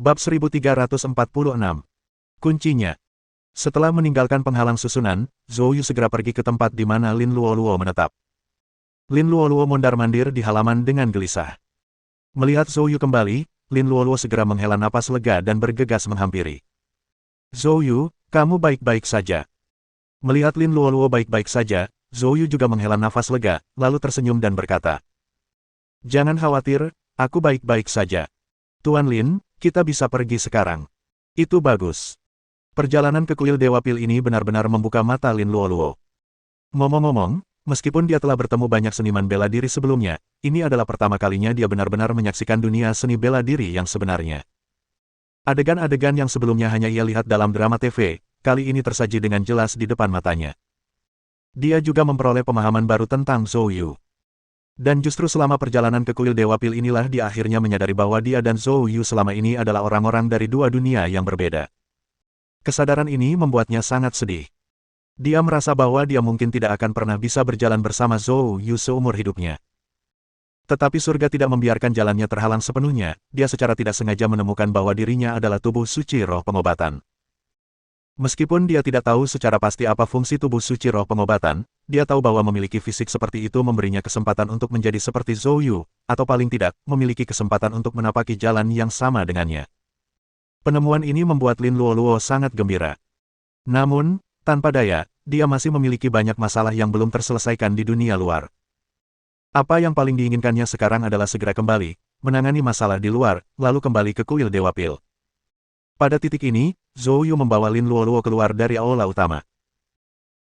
Bab 1346. Kuncinya. Setelah meninggalkan penghalang susunan, Zhou Yu segera pergi ke tempat di mana Lin Luoluo menetap. Lin Luoluo mondar-mandir di halaman dengan gelisah. Melihat Zhou Yu kembali, Lin Luoluo segera menghela napas lega dan bergegas menghampiri. Zhou Yu, kamu baik-baik saja. Melihat Lin Luoluo baik-baik saja, Zhou Yu juga menghela nafas lega, lalu tersenyum dan berkata, "Jangan khawatir, aku baik-baik saja. Tuan Lin, kita bisa pergi sekarang." Itu bagus. Perjalanan ke kuil Dewa Pil ini benar-benar membuka mata Lin Luoluo. Ngomong-ngomong, meskipun dia telah bertemu banyak seniman bela diri sebelumnya, ini adalah pertama kalinya dia benar-benar menyaksikan dunia seni bela diri yang sebenarnya. Adegan-adegan yang sebelumnya hanya ia lihat dalam drama TV, kali ini tersaji dengan jelas di depan matanya. Dia juga memperoleh pemahaman baru tentang Zhou Yu. Dan justru selama perjalanan ke kuil Dewa Pil inilah dia akhirnya menyadari bahwa dia dan Zhou Yu selama ini adalah orang-orang dari dua dunia yang berbeda. Kesadaran ini membuatnya sangat sedih. Dia merasa bahwa dia mungkin tidak akan pernah bisa berjalan bersama Zhou Yu seumur hidupnya. Tetapi surga tidak membiarkan jalannya terhalang sepenuhnya, dia secara tidak sengaja menemukan bahwa dirinya adalah tubuh suci roh pengobatan. Meskipun dia tidak tahu secara pasti apa fungsi tubuh suci roh pengobatan, dia tahu bahwa memiliki fisik seperti itu memberinya kesempatan untuk menjadi seperti Zhou Yu, atau paling tidak, memiliki kesempatan untuk menapaki jalan yang sama dengannya. Penemuan ini membuat Lin Luoluo sangat gembira. Namun, tanpa daya, dia masih memiliki banyak masalah yang belum terselesaikan di dunia luar. Apa yang paling diinginkannya sekarang adalah segera kembali, menangani masalah di luar, lalu kembali ke kuil Dewa Pil. Pada titik ini, Zhou Yu membawa Lin Luoluo keluar dari aula utama.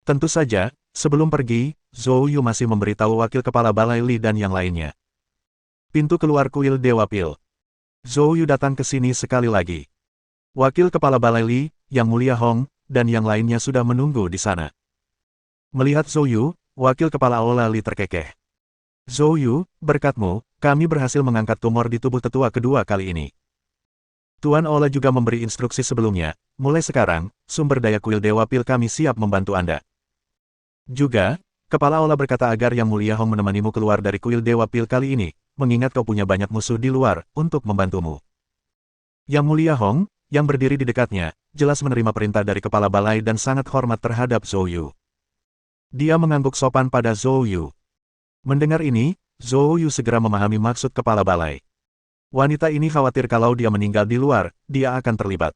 Tentu saja, sebelum pergi, Zhou Yu masih memberitahu wakil kepala Balai Li dan yang lainnya. Pintu keluar kuil Dewa Pil. Zhou Yu datang ke sini sekali lagi. Wakil kepala Balai Li, Yang Mulia Hong, dan yang lainnya sudah menunggu di sana. Melihat Zhou Yu, wakil kepala aula Li terkekeh. "Zhou Yu, berkatmu, kami berhasil mengangkat tumor di tubuh tetua kedua kali ini. Tuan Aula juga memberi instruksi sebelumnya, mulai sekarang, sumber daya kuil Dewa Pil kami siap membantu Anda. Juga, kepala aula berkata agar Yang Mulia Hong menemanimu keluar dari kuil Dewa Pil kali ini, mengingat kau punya banyak musuh di luar, untuk membantumu." Yang Mulia Hong, yang berdiri di dekatnya, jelas menerima perintah dari kepala balai dan sangat hormat terhadap Zhou Yu. Dia mengangguk sopan pada Zhou Yu. Mendengar ini, Zhou Yu segera memahami maksud kepala balai. Wanita ini khawatir kalau dia meninggal di luar, dia akan terlibat.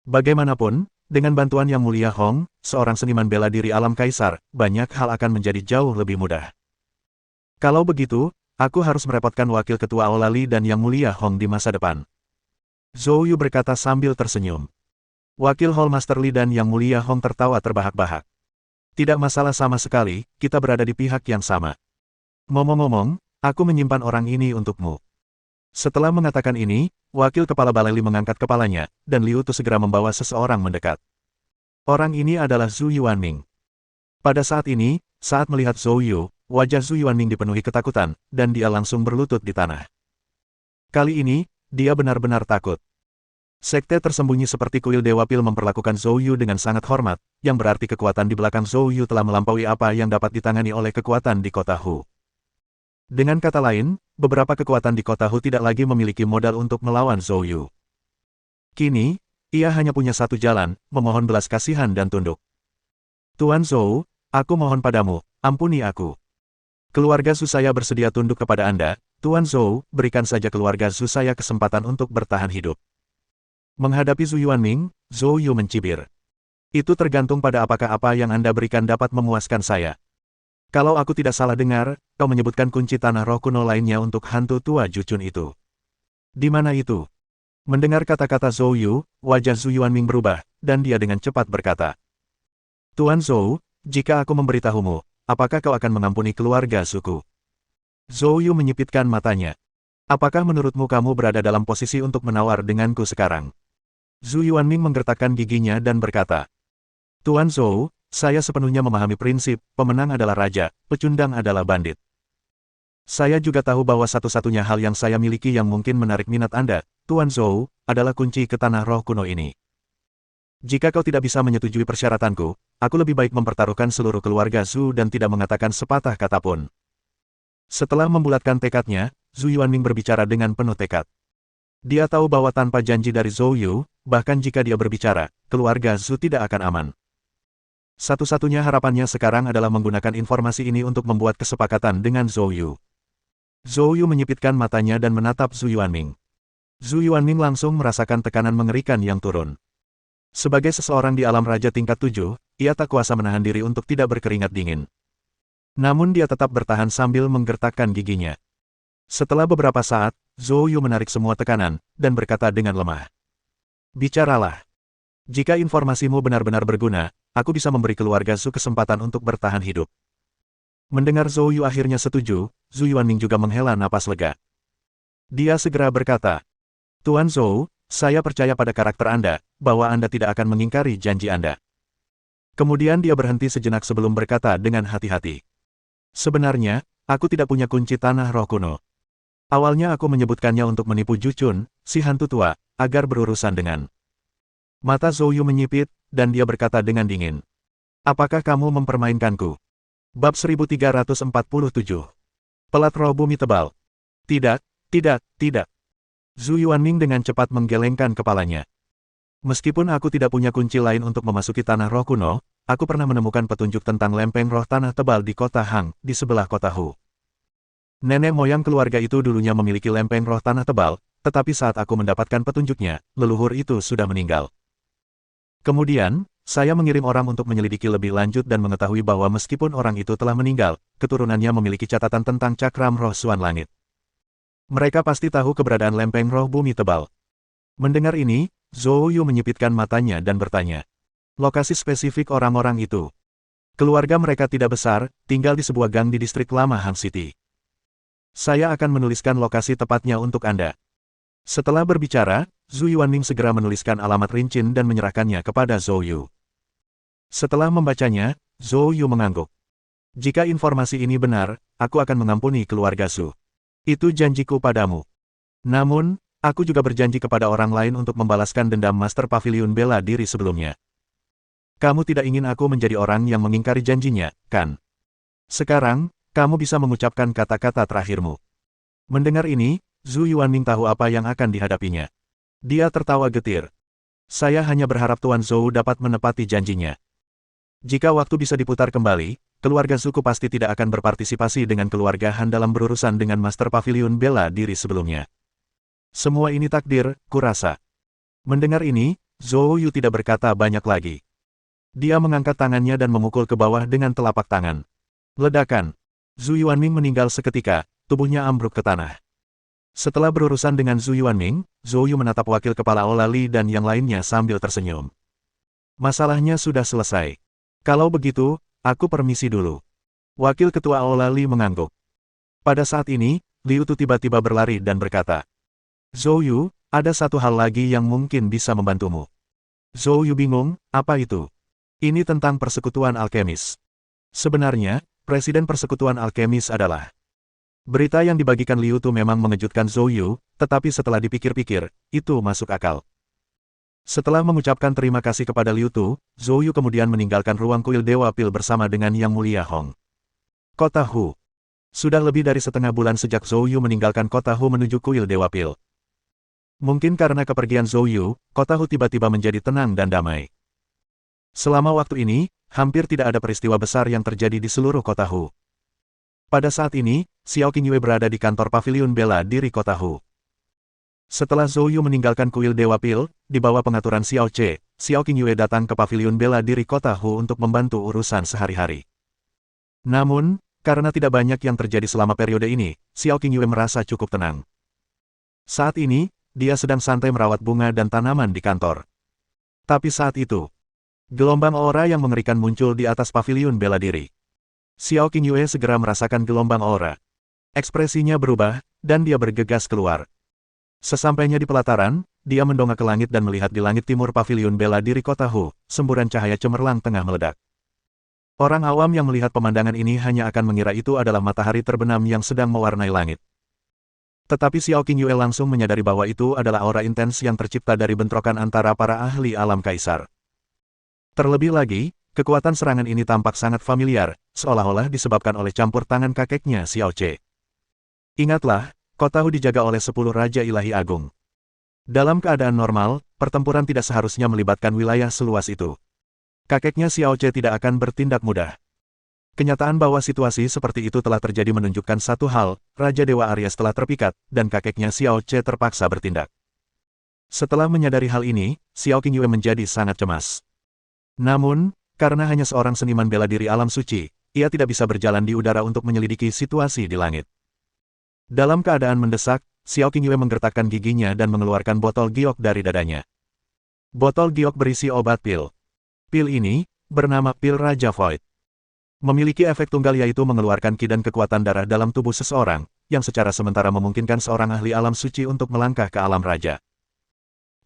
Bagaimanapun, dengan bantuan Yang Mulia Hong, seorang seniman bela diri alam kaisar, banyak hal akan menjadi jauh lebih mudah. Kalau begitu, aku harus merepotkan wakil ketua Aula Li dan Yang Mulia Hong di masa depan. Zhou Yu berkata sambil tersenyum. Wakil Hall Master Li dan Yang Mulia Hong tertawa terbahak-bahak. Tidak masalah sama sekali, kita berada di pihak yang sama. Ngomong-ngomong, aku menyimpan orang ini untukmu. Setelah mengatakan ini, wakil kepala balai Li mengangkat kepalanya, dan Liu Tu segera membawa seseorang mendekat. Orang ini adalah Zhu Yuanming. Pada saat ini, saat melihat Zhou Yu, wajah Zhu Yuanming dipenuhi ketakutan, dan dia langsung berlutut di tanah. Kali ini, dia benar-benar takut. Sekte tersembunyi seperti kuil Dewa Pil memperlakukan Zhou Yu dengan sangat hormat, yang berarti kekuatan di belakang Zhou Yu telah melampaui apa yang dapat ditangani oleh kekuatan di kota Hu. Dengan kata lain, beberapa kekuatan di kota Hu tidak lagi memiliki modal untuk melawan Zhou Yu. Kini, ia hanya punya satu jalan, memohon belas kasihan dan tunduk. "Tuan Zhou, aku mohon padamu, ampuni aku. Keluarga Zhu saya bersedia tunduk kepada Anda, Tuan Zhou, berikan saja keluarga Zhu saya kesempatan untuk bertahan hidup." Menghadapi Zhu Yuanming, Zhou Yu mencibir. "Itu tergantung pada apakah apa yang Anda berikan dapat memuaskan saya. Kalau aku tidak salah dengar, kau menyebutkan kunci tanah roh kuno lainnya untuk hantu tua Jucun itu. Di mana itu?" Mendengar kata-kata Zhou Yu, wajah Zhu Yuanming berubah, dan dia dengan cepat berkata, "Tuan Zhou, jika aku memberitahumu, apakah kau akan mengampuni keluarga suku?" Zhou Yu menyipitkan matanya. "Apakah menurutmu kamu berada dalam posisi untuk menawar denganku sekarang?" Zhu Yuanming menggertakkan giginya dan berkata, "Tuan Zhou, saya sepenuhnya memahami prinsip, pemenang adalah raja, pecundang adalah bandit. Saya juga tahu bahwa satu-satunya hal yang saya miliki yang mungkin menarik minat Anda, Tuan Zhou, adalah kunci ke tanah roh kuno ini. Jika kau tidak bisa menyetujui persyaratanku, aku lebih baik mempertaruhkan seluruh keluarga Zhu dan tidak mengatakan sepatah kata pun." Setelah membulatkan tekadnya, Zhu Yuanming berbicara dengan penuh tekad. Dia tahu bahwa tanpa janji dari Zhou Yu, bahkan jika dia berbicara, keluarga Zhu tidak akan aman. Satu-satunya harapannya sekarang adalah menggunakan informasi ini untuk membuat kesepakatan dengan Zhou Yu. Zhou Yu menyipitkan matanya dan menatap Zhu Yuanming. Zhu Yuanming langsung merasakan tekanan mengerikan yang turun. Sebagai seseorang di alam raja tingkat 7, ia tak kuasa menahan diri untuk tidak berkeringat dingin. Namun dia tetap bertahan sambil menggertakkan giginya. Setelah beberapa saat, Zhou Yu menarik semua tekanan, dan berkata dengan lemah. Bicaralah. Jika informasimu benar-benar berguna, aku bisa memberi keluarga Zhu kesempatan untuk bertahan hidup. Mendengar Zhou Yu akhirnya setuju, Zhu Yuanming juga menghela napas lega. Dia segera berkata, Tuan Zhou, saya percaya pada karakter Anda, bahwa Anda tidak akan mengingkari janji Anda. Kemudian dia berhenti sejenak sebelum berkata dengan hati-hati. Sebenarnya, aku tidak punya kunci tanah roh kuno. Awalnya aku menyebutkannya untuk menipu Juchun, si hantu tua, agar berurusan dengan. Mata Zhou Yu menyipit, dan dia berkata dengan dingin. Apakah kamu mempermainkanku? Bab 1347. Pelat roh bumi tebal. Tidak, tidak, tidak. Zhu Yuanming dengan cepat menggelengkan kepalanya. Meskipun aku tidak punya kunci lain untuk memasuki tanah roh kuno, aku pernah menemukan petunjuk tentang lempeng roh tanah tebal di kota Hang, di sebelah kota Hu. Nenek moyang keluarga itu dulunya memiliki lempeng roh tanah tebal, tetapi saat aku mendapatkan petunjuknya, leluhur itu sudah meninggal. Kemudian, saya mengirim orang untuk menyelidiki lebih lanjut dan mengetahui bahwa meskipun orang itu telah meninggal, keturunannya memiliki catatan tentang cakram roh Suan Langit. Mereka pasti tahu keberadaan lempeng roh bumi tebal. Mendengar ini, Zhou Yu menyipitkan matanya dan bertanya. Lokasi spesifik orang-orang itu. Keluarga mereka tidak besar, tinggal di sebuah gang di distrik lama Han City. Saya akan menuliskan lokasi tepatnya untuk Anda. Setelah berbicara, Zhu Yuanming segera menuliskan alamat Rincin dan menyerahkannya kepada Zhou Yu. Setelah membacanya, Zhou Yu mengangguk. Jika informasi ini benar, aku akan mengampuni keluarga Zhu. Itu janjiku padamu. Namun, aku juga berjanji kepada orang lain untuk membalaskan dendam Master Pavilion bela diri sebelumnya. Kamu tidak ingin aku menjadi orang yang mengingkari janjinya, kan? Sekarang, kamu bisa mengucapkan kata-kata terakhirmu. Mendengar ini, Zhu Yuanming tahu apa yang akan dihadapinya. Dia tertawa getir. Saya hanya berharap Tuan Zhou dapat menepati janjinya. Jika waktu bisa diputar kembali, keluarga Zuku pasti tidak akan berpartisipasi dengan keluarga Han dalam berurusan dengan Master Pavilion bela diri sebelumnya. Semua ini takdir, kurasa. Mendengar ini, Zhou Yu tidak berkata banyak lagi. Dia mengangkat tangannya dan memukul ke bawah dengan telapak tangan. Ledakan. Zhu Yuanming meninggal seketika, tubuhnya ambruk ke tanah. Setelah berurusan dengan Zhu Yuanming, Zhou Yu menatap wakil kepala Olali dan yang lainnya sambil tersenyum. Masalahnya sudah selesai. Kalau begitu, aku permisi dulu. Wakil ketua Olali mengangguk. Pada saat ini, Liu Tu tiba-tiba berlari dan berkata, Zhou Yu, ada satu hal lagi yang mungkin bisa membantumu. Zhou Yu bingung, apa itu? Ini tentang persekutuan alkemis. Sebenarnya, Presiden Persekutuan Alkemis adalah. Berita yang dibagikan Liu Tu memang mengejutkan Zhou Yu, tetapi setelah dipikir-pikir, itu masuk akal. Setelah mengucapkan terima kasih kepada Liu Tu, Zhou Yu kemudian meninggalkan ruang kuil Dewa Pil bersama dengan Yang Mulia Hong. Kota Hu. Sudah lebih dari setengah bulan sejak Zhou Yu meninggalkan kota Hu menuju kuil Dewa Pil. Mungkin karena kepergian Zhou Yu, kota Hu tiba-tiba menjadi tenang dan damai. Selama waktu ini, hampir tidak ada peristiwa besar yang terjadi di seluruh kota Hu. Pada saat ini, Xiao Qingyue berada di kantor pavilion bela diri kota Hu. Setelah Zhou Yu meninggalkan kuil Dewa Pil, di bawah pengaturan Xiao Che, Xiao Qingyue datang ke pavilion bela diri kota Hu untuk membantu urusan sehari-hari. Namun, karena tidak banyak yang terjadi selama periode ini, Xiao Qingyue merasa cukup tenang. Saat ini, dia sedang santai merawat bunga dan tanaman di kantor. Tapi saat itu, gelombang aura yang mengerikan muncul di atas pavilion bela diri. Xiao Qingyue segera merasakan gelombang aura. Ekspresinya berubah, dan dia bergegas keluar. Sesampainya di pelataran, dia mendongak ke langit dan melihat di langit timur pavilion bela diri kota Hu, semburan cahaya cemerlang tengah meledak. Orang awam yang melihat pemandangan ini hanya akan mengira itu adalah matahari terbenam yang sedang mewarnai langit. Tetapi Xiao Qingyue langsung menyadari bahwa itu adalah aura intens yang tercipta dari bentrokan antara para ahli alam kaisar. Terlebih lagi, kekuatan serangan ini tampak sangat familiar, seolah-olah disebabkan oleh campur tangan kakeknya Xiao Che. Ingatlah, kota Hu dijaga oleh 10 Raja Ilahi Agung. Dalam keadaan normal, pertempuran tidak seharusnya melibatkan wilayah seluas itu. Kakeknya Xiao Ce tidak akan bertindak mudah. Kenyataan bahwa situasi seperti itu telah terjadi menunjukkan satu hal, Raja Dewa Aries telah terpikat, dan kakeknya Xiao Ce terpaksa bertindak. Setelah menyadari hal ini, Xiao Qingyue menjadi sangat cemas. Namun, karena hanya seorang seniman bela diri alam suci, ia tidak bisa berjalan di udara untuk menyelidiki situasi di langit. Dalam keadaan mendesak, Xiao Qingyue menggertakkan giginya dan mengeluarkan botol giok dari dadanya. Botol giok berisi obat pil. Pil ini, bernama pil Raja Void. Memiliki efek tunggal yaitu mengeluarkan ki dan kekuatan darah dalam tubuh seseorang, yang secara sementara memungkinkan seorang ahli alam suci untuk melangkah ke alam raja.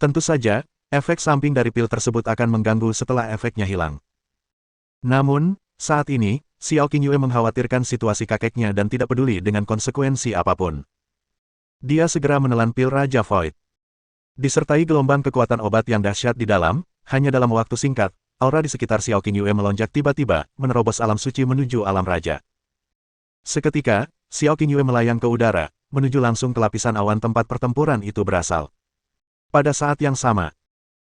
Tentu saja, efek samping dari pil tersebut akan mengganggu setelah efeknya hilang. Namun, saat ini, Xiao Qingyue mengkhawatirkan situasi kakeknya dan tidak peduli dengan konsekuensi apapun. Dia segera menelan pil Raja Void. Disertai gelombang kekuatan obat yang dahsyat di dalam, hanya dalam waktu singkat, aura di sekitar Xiao Qingyue melonjak tiba-tiba, menerobos alam suci menuju alam raja. Seketika, Xiao Qingyue melayang ke udara, menuju langsung ke lapisan awan tempat pertempuran itu berasal. Pada saat yang sama,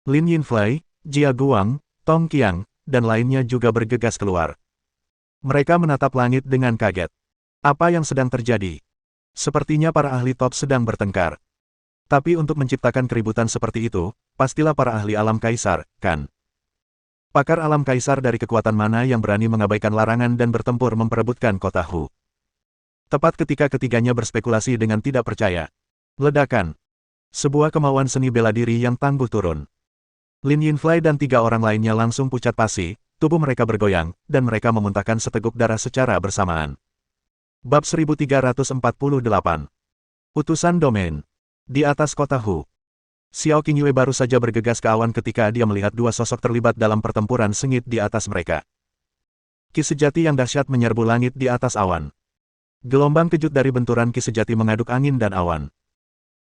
Lin Yinfei, Jia Guang, Tong Qiang, dan lainnya juga bergegas keluar. Mereka menatap langit dengan kaget. Apa yang sedang terjadi? Sepertinya para ahli top sedang bertengkar. Tapi untuk menciptakan keributan seperti itu, pastilah para ahli alam kaisar, kan? Pakar alam kaisar dari kekuatan mana yang berani mengabaikan larangan dan bertempur memperebutkan kota Hu? Tepat ketika ketiganya berspekulasi dengan tidak percaya. Ledakan. Sebuah kemauan seni bela diri yang tangguh turun. Lin Yinfei dan 3 orang lainnya langsung pucat pasi, tubuh mereka bergoyang, dan mereka memuntahkan seteguk darah secara bersamaan. Bab 1348. Utusan Domain. Di atas kota Hu. Xiao Qingyue baru saja bergegas ke awan ketika dia melihat 2 sosok terlibat dalam pertempuran sengit di atas mereka. Ki sejati yang dahsyat menyerbu langit di atas awan. Gelombang kejut dari benturan ki sejati mengaduk angin dan awan.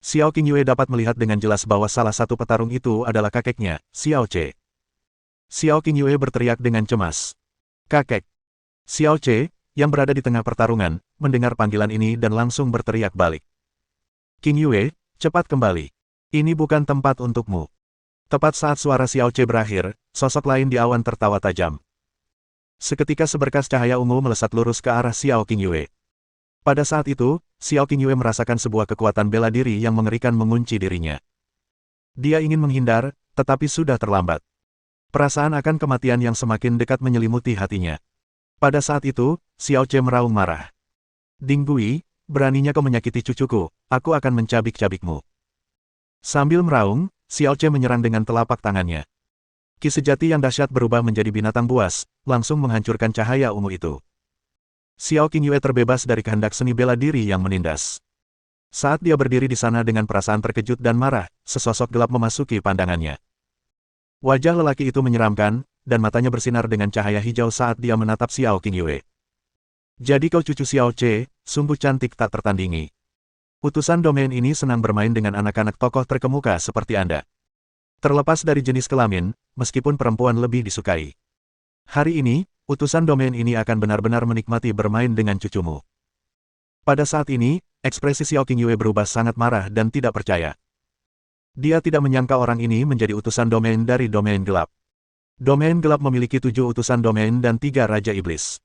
Xiao Qingyue dapat melihat dengan jelas bahwa salah satu petarung itu adalah kakeknya, Xiao Ce. Xiao Qingyue berteriak dengan cemas. "Kakek!" Xiao Ce, yang berada di tengah pertarungan, mendengar panggilan ini dan langsung berteriak balik. "Qingyue, cepat kembali. Ini bukan tempat untukmu." Tepat saat suara Xiao Ce berakhir, sosok lain di awan tertawa tajam. Seketika seberkas cahaya ungu melesat lurus ke arah Xiao Qingyue. Pada saat itu, Xiao Qingyue merasakan sebuah kekuatan bela diri yang mengerikan mengunci dirinya. Dia ingin menghindar, tetapi sudah terlambat. Perasaan akan kematian yang semakin dekat menyelimuti hatinya. Pada saat itu, Xiao Ce meraung marah. "Ding Gui, beraninya kau menyakiti cucuku, aku akan mencabik-cabikmu." Sambil meraung, Xiao Ce menyerang dengan telapak tangannya. Ki sejati yang dahsyat berubah menjadi binatang buas, langsung menghancurkan cahaya ungu itu. Xiao Qingyue terbebas dari kehendak seni bela diri yang menindas. Saat dia berdiri di sana dengan perasaan terkejut dan marah, sesosok gelap memasuki pandangannya. Wajah lelaki itu menyeramkan, dan matanya bersinar dengan cahaya hijau saat dia menatap Xiao Qingyue. "Jadi kau cucu Xiao Ce, sungguh cantik tak tertandingi. Utusan domain ini senang bermain dengan anak-anak tokoh terkemuka seperti Anda. Terlepas dari jenis kelamin, meskipun perempuan lebih disukai. Hari ini, utusan domain ini akan benar-benar menikmati bermain dengan cucumu." Pada saat ini, ekspresi Xiao Qingyue berubah sangat marah dan tidak percaya. Dia tidak menyangka orang ini menjadi utusan domain dari domain gelap. Domain gelap memiliki 7 utusan domain dan 3 Raja Iblis.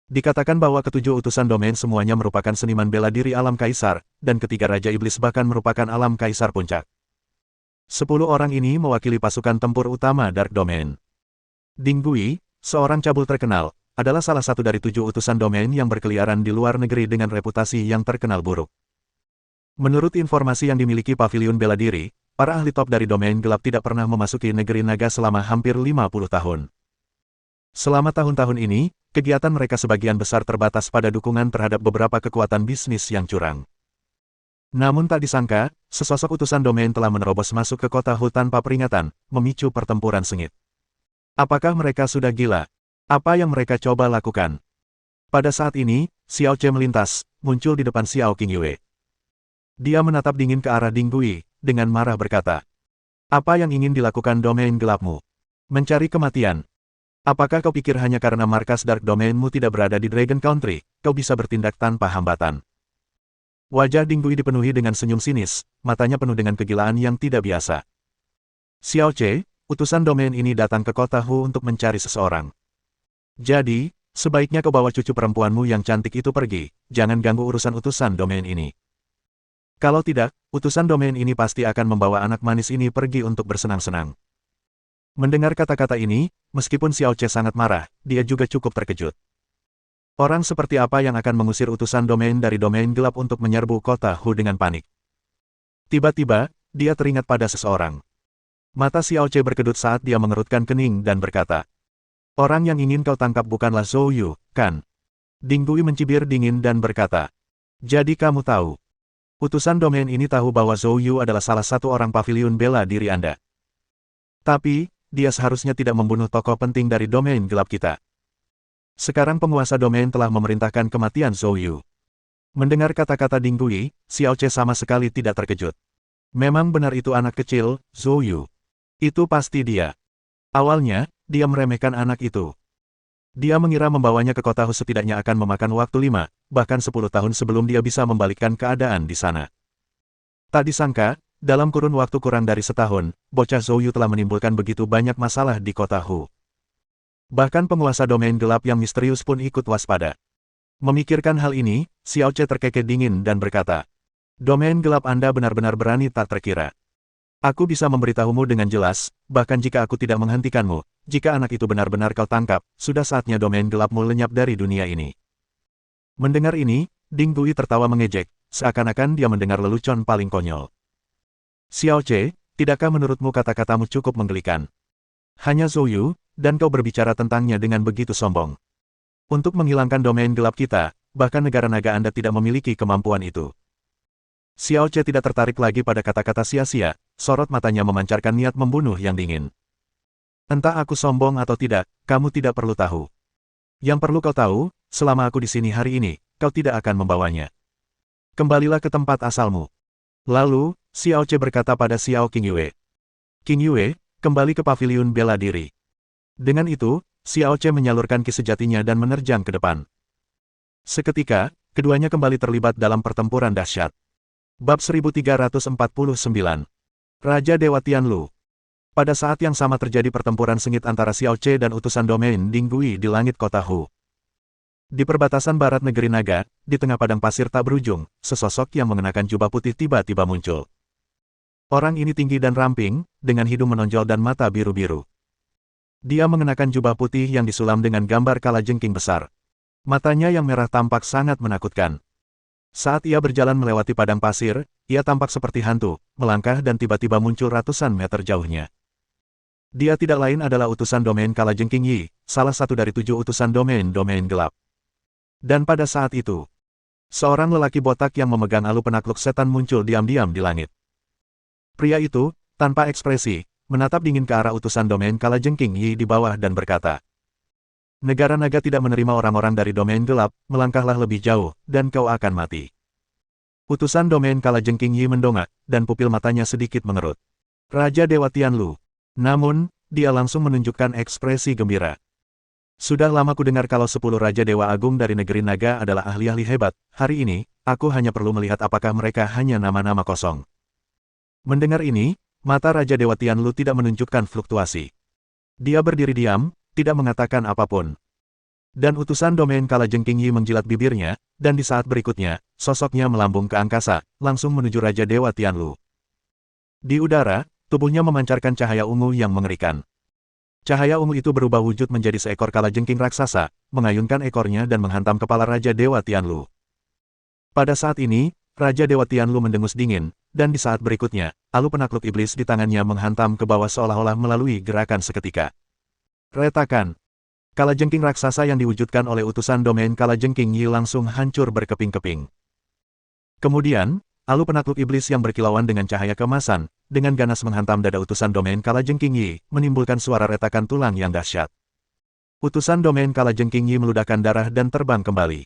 Dikatakan bahwa ketujuh utusan domain semuanya merupakan seniman bela diri alam kaisar, dan ketiga Raja Iblis bahkan merupakan alam kaisar puncak. 10 orang ini mewakili pasukan tempur utama Dark Domain. Ding Gui, seorang cabul terkenal, adalah salah satu dari 7 utusan domain yang berkeliaran di luar negeri dengan reputasi yang terkenal buruk. Menurut informasi yang dimiliki Paviliun Bela Diri, para ahli top dari domain gelap tidak pernah memasuki negeri naga selama hampir 50 tahun. Selama tahun-tahun ini, kegiatan mereka sebagian besar terbatas pada dukungan terhadap beberapa kekuatan bisnis yang curang. Namun tak disangka, sesosok utusan domain telah menerobos masuk ke kota Hu tanpa peringatan, memicu pertempuran sengit. Apakah mereka sudah gila? Apa yang mereka coba lakukan? Pada saat ini, Xiao Ce melintas, muncul di depan Xiao Qingyue. Dia menatap dingin ke arah Ding Gui, dengan marah berkata, "Apa yang ingin dilakukan domain gelapmu? Mencari kematian? Apakah kau pikir hanya karena markas Dark Domainmu tidak berada di Dragon Country, kau bisa bertindak tanpa hambatan?" Wajah Ding Gui dipenuhi dengan senyum sinis, matanya penuh dengan kegilaan yang tidak biasa. Xiao Ce, utusan domain ini datang ke kota Hu untuk mencari seseorang. Jadi, sebaiknya kau bawa cucu perempuanmu yang cantik itu pergi, jangan ganggu urusan utusan domain ini. Kalau tidak, utusan domain ini pasti akan membawa anak manis ini pergi untuk bersenang-senang. Mendengar kata-kata ini, meskipun Xiao Ce sangat marah, dia juga cukup terkejut. Orang seperti apa yang akan mengusir utusan domain dari domain gelap untuk menyerbu kota Hu dengan panik? Tiba-tiba, dia teringat pada seseorang. Mata Xiao Ce berkedut saat dia mengerutkan kening dan berkata, "Orang yang ingin kau tangkap bukanlah Zhou Yu, kan?" Ding Gui mencibir dingin dan berkata, "Jadi kamu tahu. Utusan domain ini tahu bahwa Zhou Yu adalah salah satu orang paviliun bela diri Anda. Tapi, dia seharusnya tidak membunuh tokoh penting dari domain gelap kita. Sekarang penguasa domain telah memerintahkan kematian Zhou Yu." Mendengar kata-kata Ding Gui, Xiao Ce sama sekali tidak terkejut. Memang benar itu anak kecil, Zhou Yu. Itu pasti dia. Awalnya, dia meremehkan anak itu. Dia mengira membawanya ke kota Hu setidaknya akan memakan waktu 5, bahkan 10 tahun sebelum dia bisa membalikkan keadaan di sana. Tak disangka, dalam kurun waktu kurang dari setahun, bocah Zhou Yu telah menimbulkan begitu banyak masalah di kota Hu. Bahkan penguasa domain gelap yang misterius pun ikut waspada. Memikirkan hal ini, Xiao Ce terkekeh dingin dan berkata, "Domain gelap Anda benar-benar berani tak terkira. Aku bisa memberitahumu dengan jelas, bahkan jika aku tidak menghentikanmu, jika anak itu benar-benar kau tangkap, sudah saatnya domain gelapmu lenyap dari dunia ini." Mendengar ini, Ding Gui tertawa mengejek, seakan-akan dia mendengar lelucon paling konyol. "Xiao Ce, tidakkah menurutmu kata-katamu cukup menggelikan? Hanya Zhou Yu, dan kau berbicara tentangnya dengan begitu sombong. Untuk menghilangkan domain gelap kita, bahkan negara naga Anda tidak memiliki kemampuan itu." Xiao Ce tidak tertarik lagi pada kata-kata sia-sia, sorot matanya memancarkan niat membunuh yang dingin. "Entah aku sombong atau tidak, kamu tidak perlu tahu. Yang perlu kau tahu, selama aku di sini hari ini, kau tidak akan membawanya. Kembalilah ke tempat asalmu." Lalu, Xiao Ce berkata pada Xiao Qingyue, "Qingyue, kembali ke paviliun bela diri." Dengan itu, Xiao Ce menyalurkan ki sejatinya dan menerjang ke depan. Seketika, keduanya kembali terlibat dalam pertempuran dahsyat. Bab 1349. Raja Dewa Tianlu. Pada saat yang sama terjadi pertempuran sengit antara Xiao Ce dan utusan domain Ding Gui di langit kota Hu. Di perbatasan barat negeri naga, di tengah padang pasir tak berujung, sesosok yang mengenakan jubah putih tiba-tiba muncul. Orang ini tinggi dan ramping, dengan hidung menonjol dan mata biru-biru. Dia mengenakan jubah putih yang disulam dengan gambar kalajengking besar. Matanya yang merah tampak sangat menakutkan. Saat ia berjalan melewati padang pasir, ia tampak seperti hantu, melangkah dan tiba-tiba muncul ratusan meter jauhnya. Dia tidak lain adalah utusan domain Kalajengking Yi, salah satu dari 7 utusan domain gelap. Dan pada saat itu, seorang lelaki botak yang memegang alu penakluk setan muncul diam-diam di langit. Pria itu, tanpa ekspresi, menatap dingin ke arah utusan domain Kalajengking Yi di bawah dan berkata, "Negara naga tidak menerima orang-orang dari domain gelap, melangkahlah lebih jauh, dan kau akan mati." Utusan domain Kalajengking Yi mendongak, dan pupil matanya sedikit mengerut. Raja Dewa Tianlu. Namun, dia langsung menunjukkan ekspresi gembira. "Sudah lama ku dengar kalau 10 Raja Dewa Agung dari negeri naga adalah ahli-ahli hebat, hari ini, aku hanya perlu melihat apakah mereka hanya nama-nama kosong." Mendengar ini, mata Raja Dewa Tianlu tidak menunjukkan fluktuasi. Dia berdiri diam, tidak mengatakan apapun. Dan utusan domain Kalajengking Yi menjilat bibirnya, dan di saat berikutnya, sosoknya melambung ke angkasa, langsung menuju Raja Dewa Tianlu. Di udara, tubuhnya memancarkan cahaya ungu yang mengerikan. Cahaya ungu itu berubah wujud menjadi seekor kalajengking raksasa, mengayunkan ekornya dan menghantam kepala Raja Dewa Tianlu. Pada saat ini, Raja Dewa Tianlu mendengus dingin, dan di saat berikutnya, alu penakluk iblis di tangannya menghantam ke bawah seolah-olah melalui gerakan seketika. Retakan. Kalajengking raksasa yang diwujudkan oleh utusan domain Kalajengking Yi langsung hancur berkeping-keping. Kemudian, alu penakluk iblis yang berkilauan dengan cahaya keemasan, dengan ganas menghantam dada utusan domain Kalajengking Yi, menimbulkan suara retakan tulang yang dahsyat. Utusan domain Kalajengking Yi meludahkan darah dan terbang kembali.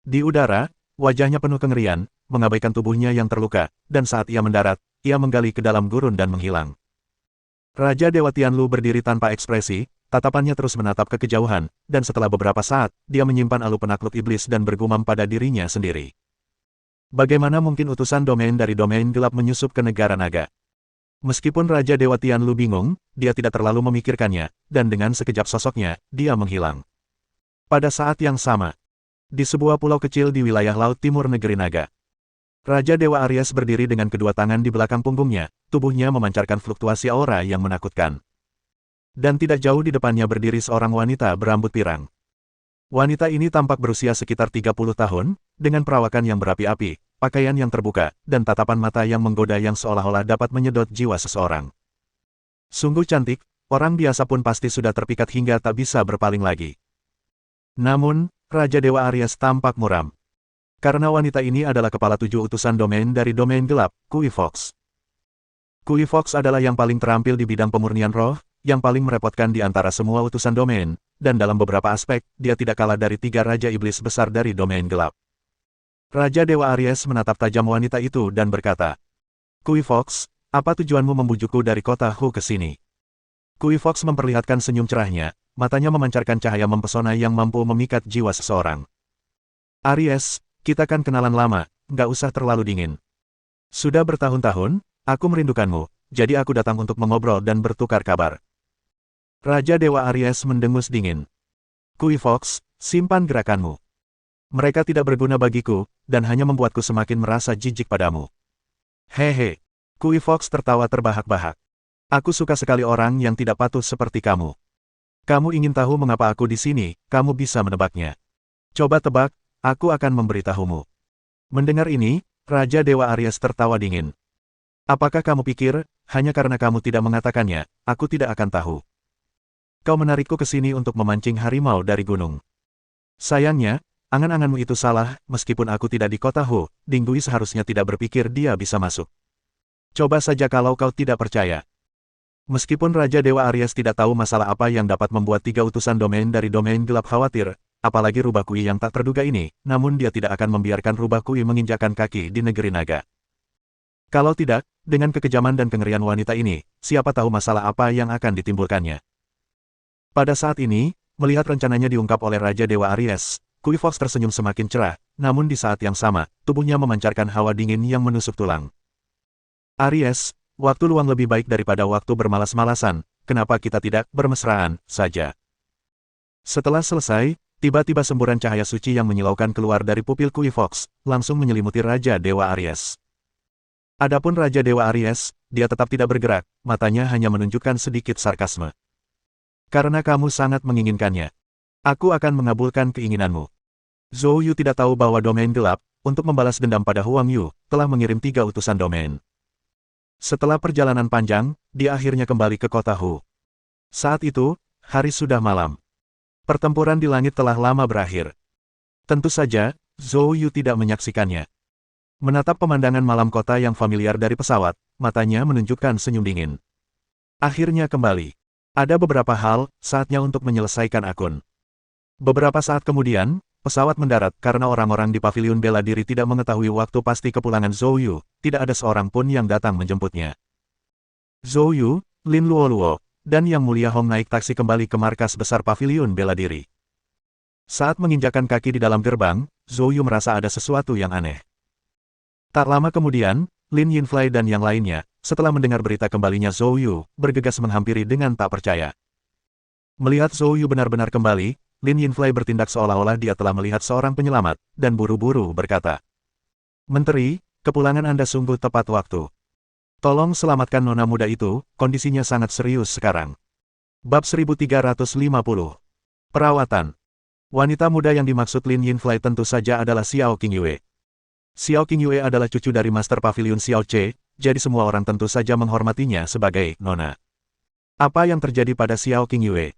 Di udara, wajahnya penuh kengerian, mengabaikan tubuhnya yang terluka, dan saat ia mendarat, ia menggali ke dalam gurun dan menghilang. Raja Dewa Tianlu berdiri tanpa ekspresi, tatapannya terus menatap ke kejauhan, dan setelah beberapa saat, dia menyimpan alu penakluk iblis dan bergumam pada dirinya sendiri. Bagaimana mungkin utusan domain dari domain gelap menyusup ke negara naga? Meskipun Raja Dewa Tianlu bingung, dia tidak terlalu memikirkannya, dan dengan sekejap sosoknya, dia menghilang. Pada saat yang sama, di sebuah pulau kecil di wilayah Laut Timur Negeri Naga, Raja Dewa Aries berdiri dengan kedua tangan di belakang punggungnya, tubuhnya memancarkan fluktuasi aura yang menakutkan. Dan tidak jauh di depannya berdiri seorang wanita berambut pirang. Wanita ini tampak berusia sekitar 30 tahun, dengan perawakan yang berapi-api, pakaian yang terbuka, dan tatapan mata yang menggoda yang seolah-olah dapat menyedot jiwa seseorang. Sungguh cantik, orang biasa pun pasti sudah terpikat hingga tak bisa berpaling lagi. Namun, Raja Dewa Aries tampak muram. Karena wanita ini adalah kepala 7 utusan domain dari domain gelap, Kui Fox. Kui Fox adalah yang paling terampil di bidang pemurnian roh, yang paling merepotkan di antara semua utusan domain, dan dalam beberapa aspek, dia tidak kalah dari 3 Raja Iblis besar dari domain gelap. Raja Dewa Aries menatap tajam wanita itu dan berkata, "Kui Fox, apa tujuanmu membujukku dari kota Hu ke sini?" Kui Fox memperlihatkan senyum cerahnya, matanya memancarkan cahaya mempesona yang mampu memikat jiwa seseorang. "Aries, kita kan kenalan lama, nggak usah terlalu dingin. Sudah bertahun-tahun, aku merindukanmu, jadi aku datang untuk mengobrol dan bertukar kabar." Raja Dewa Aries mendengus dingin. "Kui Fox, simpan gerakanmu. Mereka tidak berguna bagiku, dan hanya membuatku semakin merasa jijik padamu." "Hehe." Kui Fox tertawa terbahak-bahak. "Aku suka sekali orang yang tidak patuh seperti kamu. Kamu ingin tahu mengapa aku di sini, kamu bisa menebaknya. Coba tebak, aku akan memberitahumu." Mendengar ini, Raja Dewa Aries tertawa dingin. "Apakah kamu pikir, hanya karena kamu tidak mengatakannya, aku tidak akan tahu? Kau menarikku ke sini untuk memancing harimau dari gunung. Sayangnya, angan-anganmu itu salah, meskipun aku tidak di kota Hu, Dinggui seharusnya tidak berpikir dia bisa masuk. Coba saja kalau kau tidak percaya." Meskipun Raja Dewa Aries tidak tahu masalah apa yang dapat membuat 3 utusan domain dari domain gelap khawatir, apalagi rubah kui yang tak terduga ini, namun dia tidak akan membiarkan rubah kui menginjakkan kaki di negeri naga. Kalau tidak, dengan kekejaman dan kengerian wanita ini, siapa tahu masalah apa yang akan ditimbulkannya. Pada saat ini, melihat rencananya diungkap oleh Raja Dewa Aries, Kui Fox tersenyum semakin cerah, namun di saat yang sama, tubuhnya memancarkan hawa dingin yang menusuk tulang. "Aries, waktu luang lebih baik daripada waktu bermalas-malasan, kenapa kita tidak bermesraan saja?" Setelah selesai, tiba-tiba semburan cahaya suci yang menyilaukan keluar dari pupil Kui Fox, langsung menyelimuti Raja Dewa Aries. Adapun Raja Dewa Aries, dia tetap tidak bergerak, matanya hanya menunjukkan sedikit sarkasme. "Karena kamu sangat menginginkannya, aku akan mengabulkan keinginanmu." Zhou Yu tidak tahu bahwa domain gelap, untuk membalas dendam pada Huang Yu, telah mengirim 3 utusan domain. Setelah perjalanan panjang, dia akhirnya kembali ke kota Hu. Saat itu, hari sudah malam. Pertempuran di langit telah lama berakhir. Tentu saja, Zhou Yu tidak menyaksikannya. Menatap pemandangan malam kota yang familiar dari pesawat, matanya menunjukkan senyum dingin. Akhirnya kembali. Ada beberapa hal, saatnya untuk menyelesaikan akun. Beberapa saat kemudian, pesawat mendarat karena orang-orang di paviliun bela diri tidak mengetahui waktu pasti kepulangan Zhou Yu, tidak ada seorang pun yang datang menjemputnya. Zhou Yu, Lin Luoluo, dan Yang Mulia Hong naik taksi kembali ke markas besar paviliun bela diri. Saat menginjakkan kaki di dalam gerbang, Zhou Yu merasa ada sesuatu yang aneh. Tak lama kemudian, Lin Yinflai dan yang lainnya, setelah mendengar berita kembalinya Zhou Yu, bergegas menghampiri dengan tak percaya. Melihat Zhou Yu benar-benar kembali, Lin Yinflai bertindak seolah-olah dia telah melihat seorang penyelamat, dan buru-buru berkata, "Menteri, kepulangan Anda sungguh tepat waktu. Tolong selamatkan nona muda itu, kondisinya sangat serius sekarang." Bab 1350. Perawatan. Wanita muda yang dimaksud Lin Yinflai tentu saja adalah Xiao Qingyue. Xiao Qingyue adalah cucu dari Master Pavilion Xiao Che, jadi semua orang tentu saja menghormatinya sebagai nona. Apa yang terjadi pada Xiao Qingyue?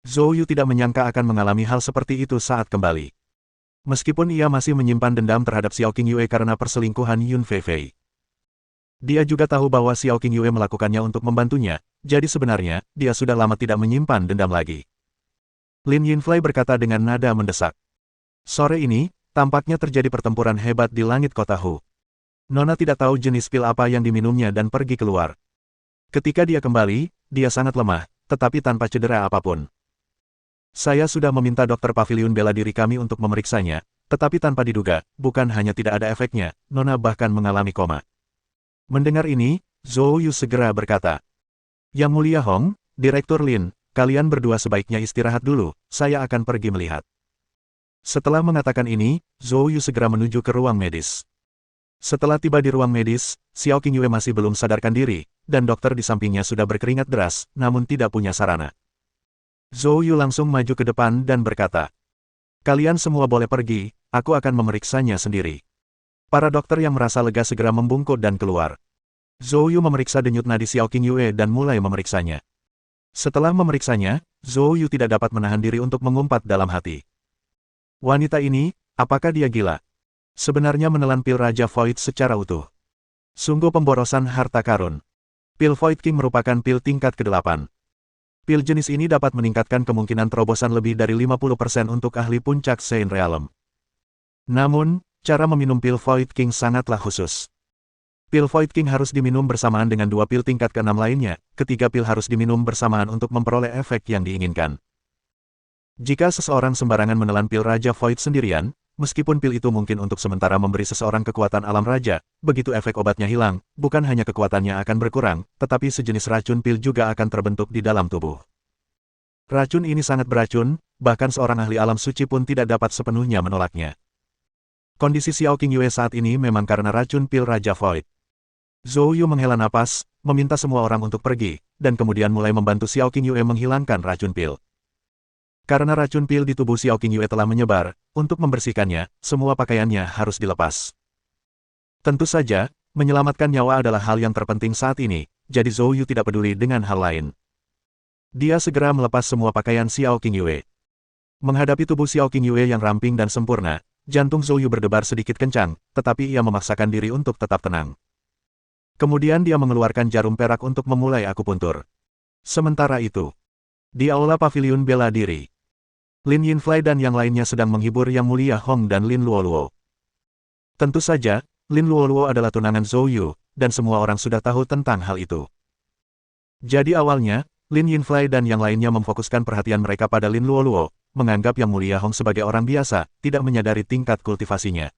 Zhou Yu tidak menyangka akan mengalami hal seperti itu saat kembali. Meskipun ia masih menyimpan dendam terhadap Xiao Qingyue karena perselingkuhan Yun Feifei. Dia juga tahu bahwa Xiao Qingyue melakukannya untuk membantunya, jadi sebenarnya, dia sudah lama tidak menyimpan dendam lagi. Lin Yinflai berkata dengan nada mendesak. "Sore ini, tampaknya terjadi pertempuran hebat di langit kota Hu. Nona tidak tahu jenis pil apa yang diminumnya dan pergi keluar. Ketika dia kembali, dia sangat lemah, tetapi tanpa cedera apapun. Saya sudah meminta dokter paviliun bela diri kami untuk memeriksanya, Tetapi tanpa diduga, bukan hanya tidak ada efeknya, Nona bahkan mengalami koma. Mendengar ini, Zhou Yu segera berkata, "Yang Mulia Hong, Direktur Lin, kalian berdua sebaiknya istirahat dulu, saya akan pergi melihat." Setelah mengatakan ini, Zhou Yu segera menuju ke ruang medis. Setelah tiba di ruang medis, Xiao Qingyue masih belum sadarkan diri, dan dokter di sampingnya sudah berkeringat deras, namun tidak punya sarana. Zhou Yu langsung maju ke depan dan berkata, "Kalian semua boleh pergi, aku akan memeriksanya sendiri." Para dokter yang merasa lega segera membungkuk dan keluar. Zhou Yu memeriksa denyut nadi Xiao Qingyue dan mulai memeriksanya. Setelah memeriksanya, Zhou Yu tidak dapat menahan diri untuk mengumpat dalam hati. Wanita ini, apakah dia gila? Sebenarnya menelan pil Raja Void secara utuh. Sungguh pemborosan harta karun. Pil Void King merupakan pil tingkat ke-8. Pil jenis ini dapat meningkatkan kemungkinan terobosan lebih dari 50% untuk ahli puncak Saint Realm. Namun, cara meminum pil Void King sangatlah khusus. Pil Void King harus diminum bersamaan dengan 2 pil tingkat ke-6 lainnya, ketiga pil harus diminum bersamaan untuk memperoleh efek yang diinginkan. Jika seseorang sembarangan menelan pil Raja Void sendirian, meskipun pil itu mungkin untuk sementara memberi seseorang kekuatan alam raja, begitu efek obatnya hilang, bukan hanya kekuatannya akan berkurang, tetapi sejenis racun pil juga akan terbentuk di dalam tubuh. Racun ini sangat beracun, bahkan seorang ahli alam suci pun tidak dapat sepenuhnya menolaknya. Kondisi Xiao Qingyue saat ini memang karena racun pil Raja Void. Zhou Yu menghela napas, meminta semua orang untuk pergi, dan kemudian mulai membantu Xiao Qingyue menghilangkan racun pil. Karena racun pil di tubuh Xiao Qingyue telah menyebar, untuk membersihkannya, semua pakaiannya harus dilepas. Tentu saja, menyelamatkan nyawa adalah hal yang terpenting saat ini, jadi Zhou Yu tidak peduli dengan hal lain. Dia segera melepas semua pakaian Xiao Qingyue. Menghadapi tubuh Xiao Qingyue yang ramping dan sempurna, jantung Zhou Yu berdebar sedikit kencang, tetapi ia memaksakan diri untuk tetap tenang. Kemudian dia mengeluarkan jarum perak untuk memulai akupuntur. Sementara itu, di aula paviliun bela diri, Lin Yinflai dan yang lainnya sedang menghibur Yang Mulia Hong dan Lin Luoluo. Tentu saja, Lin Luoluo adalah tunangan Zhou Yu, dan semua orang sudah tahu tentang hal itu. Jadi awalnya, Lin Yinflai dan yang lainnya memfokuskan perhatian mereka pada Lin Luoluo, menganggap Yang Mulia Hong sebagai orang biasa, tidak menyadari tingkat kultivasinya.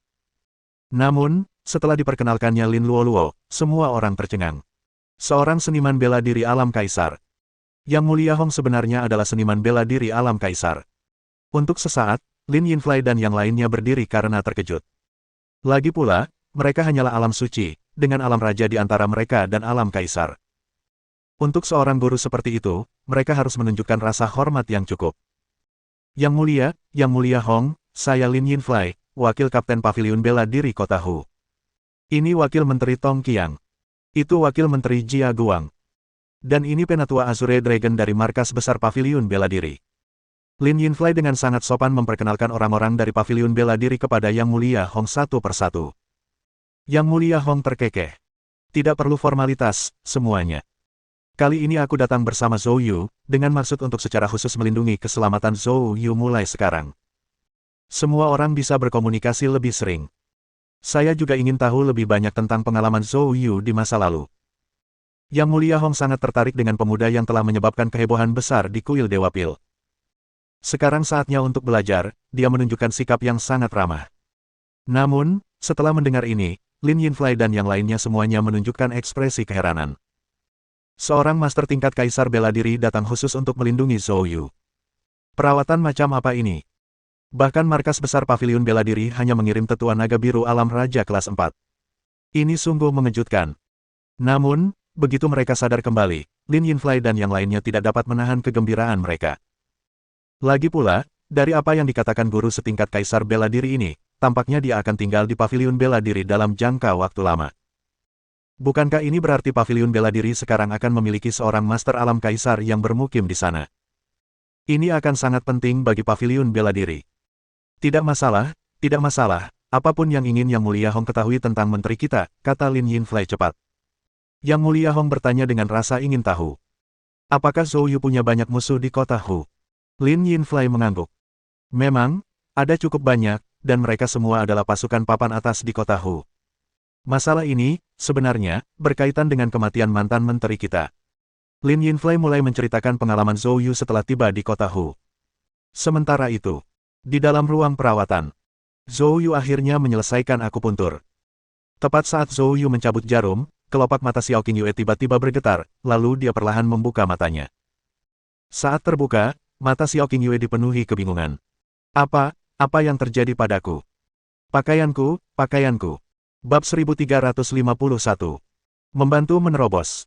Namun, setelah diperkenalkannya Lin Luoluo, semua orang tercengang. Seorang seniman bela diri alam kaisar. Yang Mulia Hong sebenarnya adalah seniman bela diri alam kaisar. Untuk sesaat, Lin Yinflai dan yang lainnya berdiri karena terkejut. Lagi pula, mereka hanyalah alam suci, dengan alam raja di antara mereka dan alam kaisar. Untuk seorang guru seperti itu, mereka harus menunjukkan rasa hormat yang cukup. Yang Mulia Hong, saya Lin Yinflai, Wakil Kapten Paviliun Bela Diri Kota Hu. Ini Wakil Menteri Tong Qiang. Itu Wakil Menteri Jia Guang. Dan ini Penatua Azure Dragon dari Markas Besar Paviliun Bela Diri. Lin Yinflai dengan sangat sopan memperkenalkan orang-orang dari Paviliun Bela Diri kepada Yang Mulia Hong satu persatu. Yang Mulia Hong terkekeh. Tidak perlu formalitas, semuanya. Kali ini aku datang bersama Zhou Yu, dengan maksud untuk secara khusus melindungi keselamatan Zhou Yu mulai sekarang. Semua orang bisa berkomunikasi lebih sering. Saya juga ingin tahu lebih banyak tentang pengalaman Zhou Yu di masa lalu. Yang Mulia Hong sangat tertarik dengan pemuda yang telah menyebabkan kehebohan besar di kuil Dewa Pil. Sekarang saatnya untuk belajar, dia menunjukkan sikap yang sangat ramah. Namun, setelah mendengar ini, Lin Yinflai dan yang lainnya semuanya menunjukkan ekspresi keheranan. Seorang master tingkat kaisar bela diri datang khusus untuk melindungi Zhou Yu. Perawatan macam apa ini? Bahkan markas besar Paviliun Bela Diri hanya mengirim tetua naga biru alam raja kelas 4. Ini sungguh mengejutkan. Namun, begitu mereka sadar kembali, Lin Yinflai dan yang lainnya tidak dapat menahan kegembiraan mereka. Lagi pula, dari apa yang dikatakan guru setingkat kaisar bela diri ini, tampaknya dia akan tinggal di Paviliun Bela Diri dalam jangka waktu lama. Bukankah ini berarti Paviliun Bela Diri sekarang akan memiliki seorang master alam kaisar yang bermukim di sana? Ini akan sangat penting bagi Paviliun Bela Diri. Tidak masalah, apapun yang ingin Yang Mulia Hong ketahui tentang menteri kita, kata Lin Yinflai cepat. Yang Mulia Hong bertanya dengan rasa ingin tahu. Apakah Zhou Yu punya banyak musuh di kota Hu? Lin Yinflai mengangguk. Memang, ada cukup banyak, dan mereka semua adalah pasukan papan atas di kota Hu. Masalah ini, sebenarnya, berkaitan dengan kematian mantan menteri kita. Lin Yinflai mulai menceritakan pengalaman Zhou Yu setelah tiba di kota Hu. Sementara itu, di dalam ruang perawatan, Zhou Yu akhirnya menyelesaikan akupuntur. Tepat saat Zhou Yu mencabut jarum, kelopak mata Xiao Qingyue tiba-tiba bergetar, lalu dia perlahan membuka matanya. Saat terbuka, mata Xiao Qingyue dipenuhi kebingungan. Apa yang terjadi padaku? Pakaianku, pakaianku. Bab 1351. Membantu menerobos.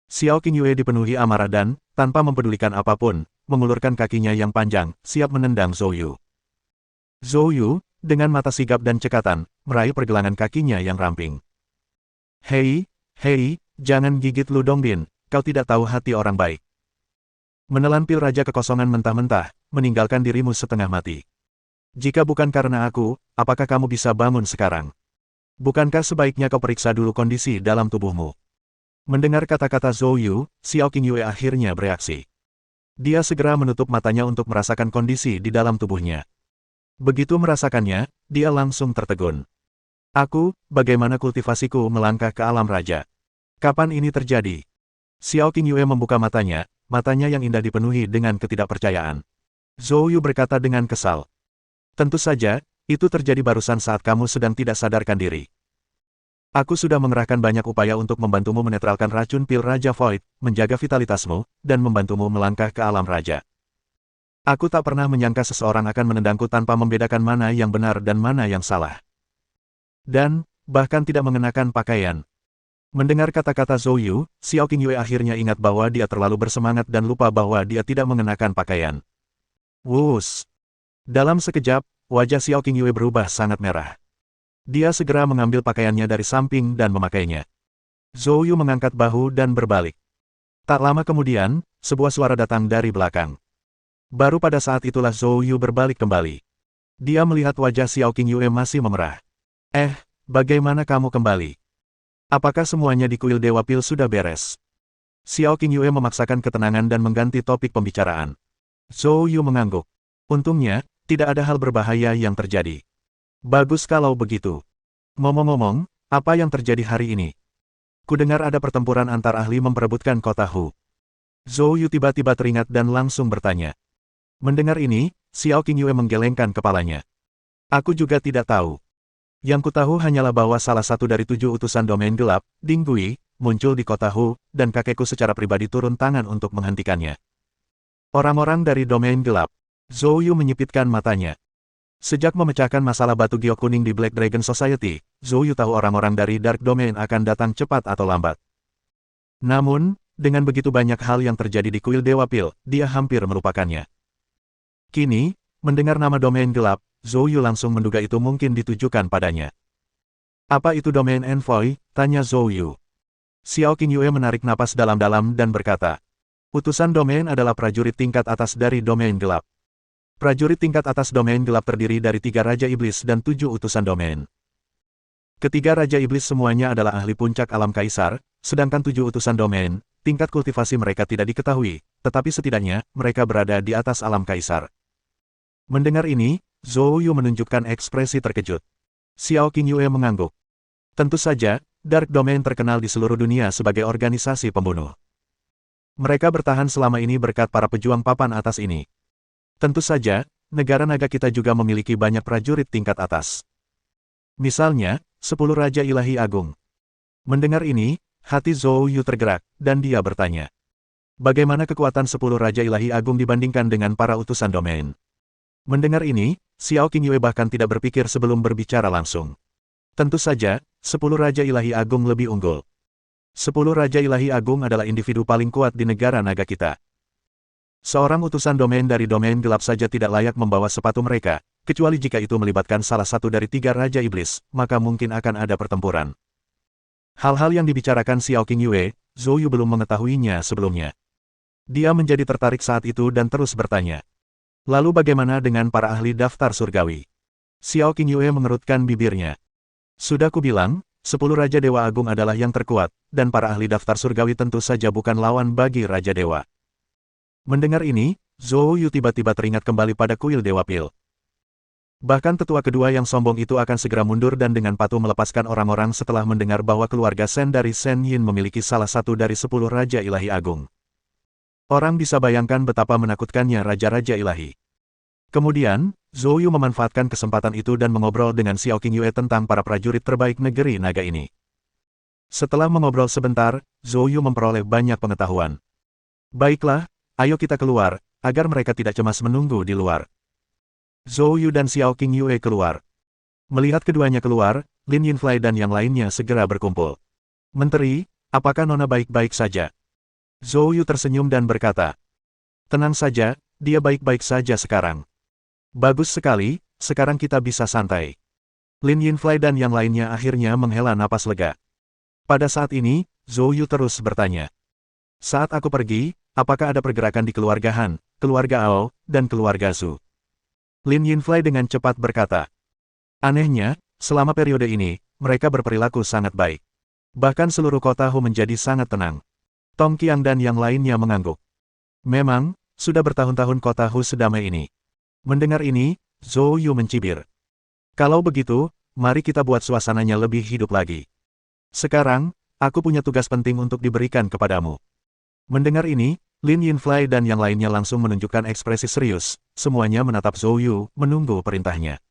Xiao Qingyue dipenuhi amarah dan, tanpa mempedulikan apapun, mengulurkan kakinya yang panjang, siap menendang Zhou Yu. Zhou Yu, dengan mata sigap dan cekatan, meraih pergelangan kakinya yang ramping. Hei, jangan gigit Lu Dongbin, kau tidak tahu hati orang baik. Menelan pil raja kekosongan mentah-mentah, meninggalkan dirimu setengah mati. Jika bukan karena aku, apakah kamu bisa bangun sekarang? Bukankah sebaiknya kau periksa dulu kondisi dalam tubuhmu? Mendengar kata-kata Zhou Yu, Xiao Qingyue akhirnya bereaksi. Dia segera menutup matanya untuk merasakan kondisi di dalam tubuhnya. Begitu merasakannya, dia langsung tertegun. Bagaimana kultivasiku melangkah ke alam raja? Kapan ini terjadi? Xiao Qingyue membuka matanya yang indah dipenuhi dengan ketidakpercayaan. Zhou Yu berkata dengan kesal. Tentu saja, itu terjadi barusan saat kamu sedang tidak sadarkan diri. Aku sudah mengerahkan banyak upaya untuk membantumu menetralkan racun pil Raja Void, menjaga vitalitasmu, dan membantumu melangkah ke alam raja. Aku tak pernah menyangka seseorang akan menendangku tanpa membedakan mana yang benar dan mana yang salah. Dan, bahkan tidak mengenakan pakaian. Mendengar kata-kata Zhou Yu, Xiao Qingyue akhirnya ingat bahwa dia terlalu bersemangat dan lupa bahwa dia tidak mengenakan pakaian. Wus! Dalam sekejap, wajah Xiao Qingyue berubah sangat merah. Dia segera mengambil pakaiannya dari samping dan memakainya. Zhou Yu mengangkat bahu dan berbalik. Tak lama kemudian, sebuah suara datang dari belakang. Baru pada saat itulah Zhou Yu berbalik kembali. Dia melihat wajah Xiao Qingyue masih memerah. Bagaimana kamu kembali? Apakah semuanya di kuil Dewa Pil sudah beres? Xiao Qingyue memaksakan ketenangan dan mengganti topik pembicaraan. Zhou Yu mengangguk. Untungnya, tidak ada hal berbahaya yang terjadi. Bagus kalau begitu. Ngomong-ngomong, apa yang terjadi hari ini? Kudengar ada pertempuran antar ahli memperebutkan kota Hu. Zhou Yu tiba-tiba teringat dan langsung bertanya. Mendengar ini, Xiao Qingyue menggelengkan kepalanya. Aku juga tidak tahu. Yang kutahu hanyalah bahwa salah satu dari 7 utusan domain gelap, Ding Gui, muncul di kota Hu, dan kakekku secara pribadi turun tangan untuk menghentikannya. Orang-orang dari domain gelap. Zhou Yu menyipitkan matanya. Sejak memecahkan masalah batu giok kuning di Black Dragon Society, Zhou Yu tahu orang-orang dari Dark Domain akan datang cepat atau lambat. Namun, dengan begitu banyak hal yang terjadi di kuil Dewa Pil, dia hampir melupakannya. Kini, mendengar nama domain gelap, Zhou Yu langsung menduga itu mungkin ditujukan padanya. Apa itu domain envoy? Tanya Zhou Yu. Xiao Qingyue menarik napas dalam-dalam dan berkata, utusan domain adalah prajurit tingkat atas dari domain gelap. Prajurit tingkat atas domain gelap terdiri dari 3 Raja Iblis dan 7 utusan domain. Ketiga Raja Iblis semuanya adalah ahli puncak alam kaisar, sedangkan 7 utusan domain, tingkat kultivasi mereka tidak diketahui, tetapi setidaknya, mereka berada di atas alam kaisar. Mendengar ini, Zhou Yu menunjukkan ekspresi terkejut. Xiao Qingyue mengangguk. Tentu saja, Dark Domain terkenal di seluruh dunia sebagai organisasi pembunuh. Mereka bertahan selama ini berkat para pejuang papan atas ini. Tentu saja, negara naga kita juga memiliki banyak prajurit tingkat atas. Misalnya, 10 Raja Ilahi Agung. Mendengar ini, hati Zhou Yu tergerak, dan dia bertanya. Bagaimana kekuatan 10 Raja Ilahi Agung dibandingkan dengan para utusan domain? Mendengar ini, Xiao Qingyue bahkan tidak berpikir sebelum berbicara langsung. Tentu saja, 10 Raja Ilahi Agung lebih unggul. 10 Raja Ilahi Agung adalah individu paling kuat di negara naga kita. Seorang utusan domain dari domain gelap saja tidak layak membawa sepatu mereka, kecuali jika itu melibatkan salah satu dari 3 Raja Iblis, maka mungkin akan ada pertempuran. Hal-hal yang dibicarakan Xiao Qingyue, Zhou Yu belum mengetahuinya sebelumnya. Dia menjadi tertarik saat itu dan terus bertanya. Lalu bagaimana dengan para ahli daftar surgawi? Xiao Qingyue mengerutkan bibirnya. Sudah kubilang, 10 Raja Dewa Agung adalah yang terkuat, dan para ahli daftar surgawi tentu saja bukan lawan bagi Raja Dewa. Mendengar ini, Zhou Yu tiba-tiba teringat kembali pada kuil Dewa Pil. Bahkan tetua kedua yang sombong itu akan segera mundur dan dengan patuh melepaskan orang-orang setelah mendengar bahwa keluarga Shen dari Shen Yin memiliki salah satu dari 10 Raja Ilahi Agung. Orang bisa bayangkan betapa menakutkannya Raja-Raja Ilahi. Kemudian, Zhou Yu memanfaatkan kesempatan itu dan mengobrol dengan Xiao Qingyue tentang para prajurit terbaik negeri naga ini. Setelah mengobrol sebentar, Zhou Yu memperoleh banyak pengetahuan. Baiklah, ayo kita keluar, agar mereka tidak cemas menunggu di luar. Zhou Yu dan Xiao Qingyue keluar. Melihat keduanya keluar, Lin Yinflai dan yang lainnya segera berkumpul. Menteri, apakah Nona baik-baik saja? Zhou Yu tersenyum dan berkata, tenang saja, dia baik-baik saja sekarang. Bagus sekali, sekarang kita bisa santai. Lin Yinflai dan yang lainnya akhirnya menghela napas lega. Pada saat ini, Zhou Yu terus bertanya. Saat aku pergi, apakah ada pergerakan di keluarga Han, keluarga Ao, dan keluarga Zhu? Lin Yinflai dengan cepat berkata. Anehnya, selama periode ini, mereka berperilaku sangat baik. Bahkan seluruh kota Hu menjadi sangat tenang. Tong Qiang dan yang lainnya mengangguk. Memang, sudah bertahun-tahun kota Hu sedamai ini. Mendengar ini, Zhou Yu mencibir. Kalau begitu, mari kita buat suasananya lebih hidup lagi. Sekarang, aku punya tugas penting untuk diberikan kepadamu. Mendengar ini, Lin Yinflai dan yang lainnya langsung menunjukkan ekspresi serius, semuanya menatap Zhou Yu, menunggu perintahnya.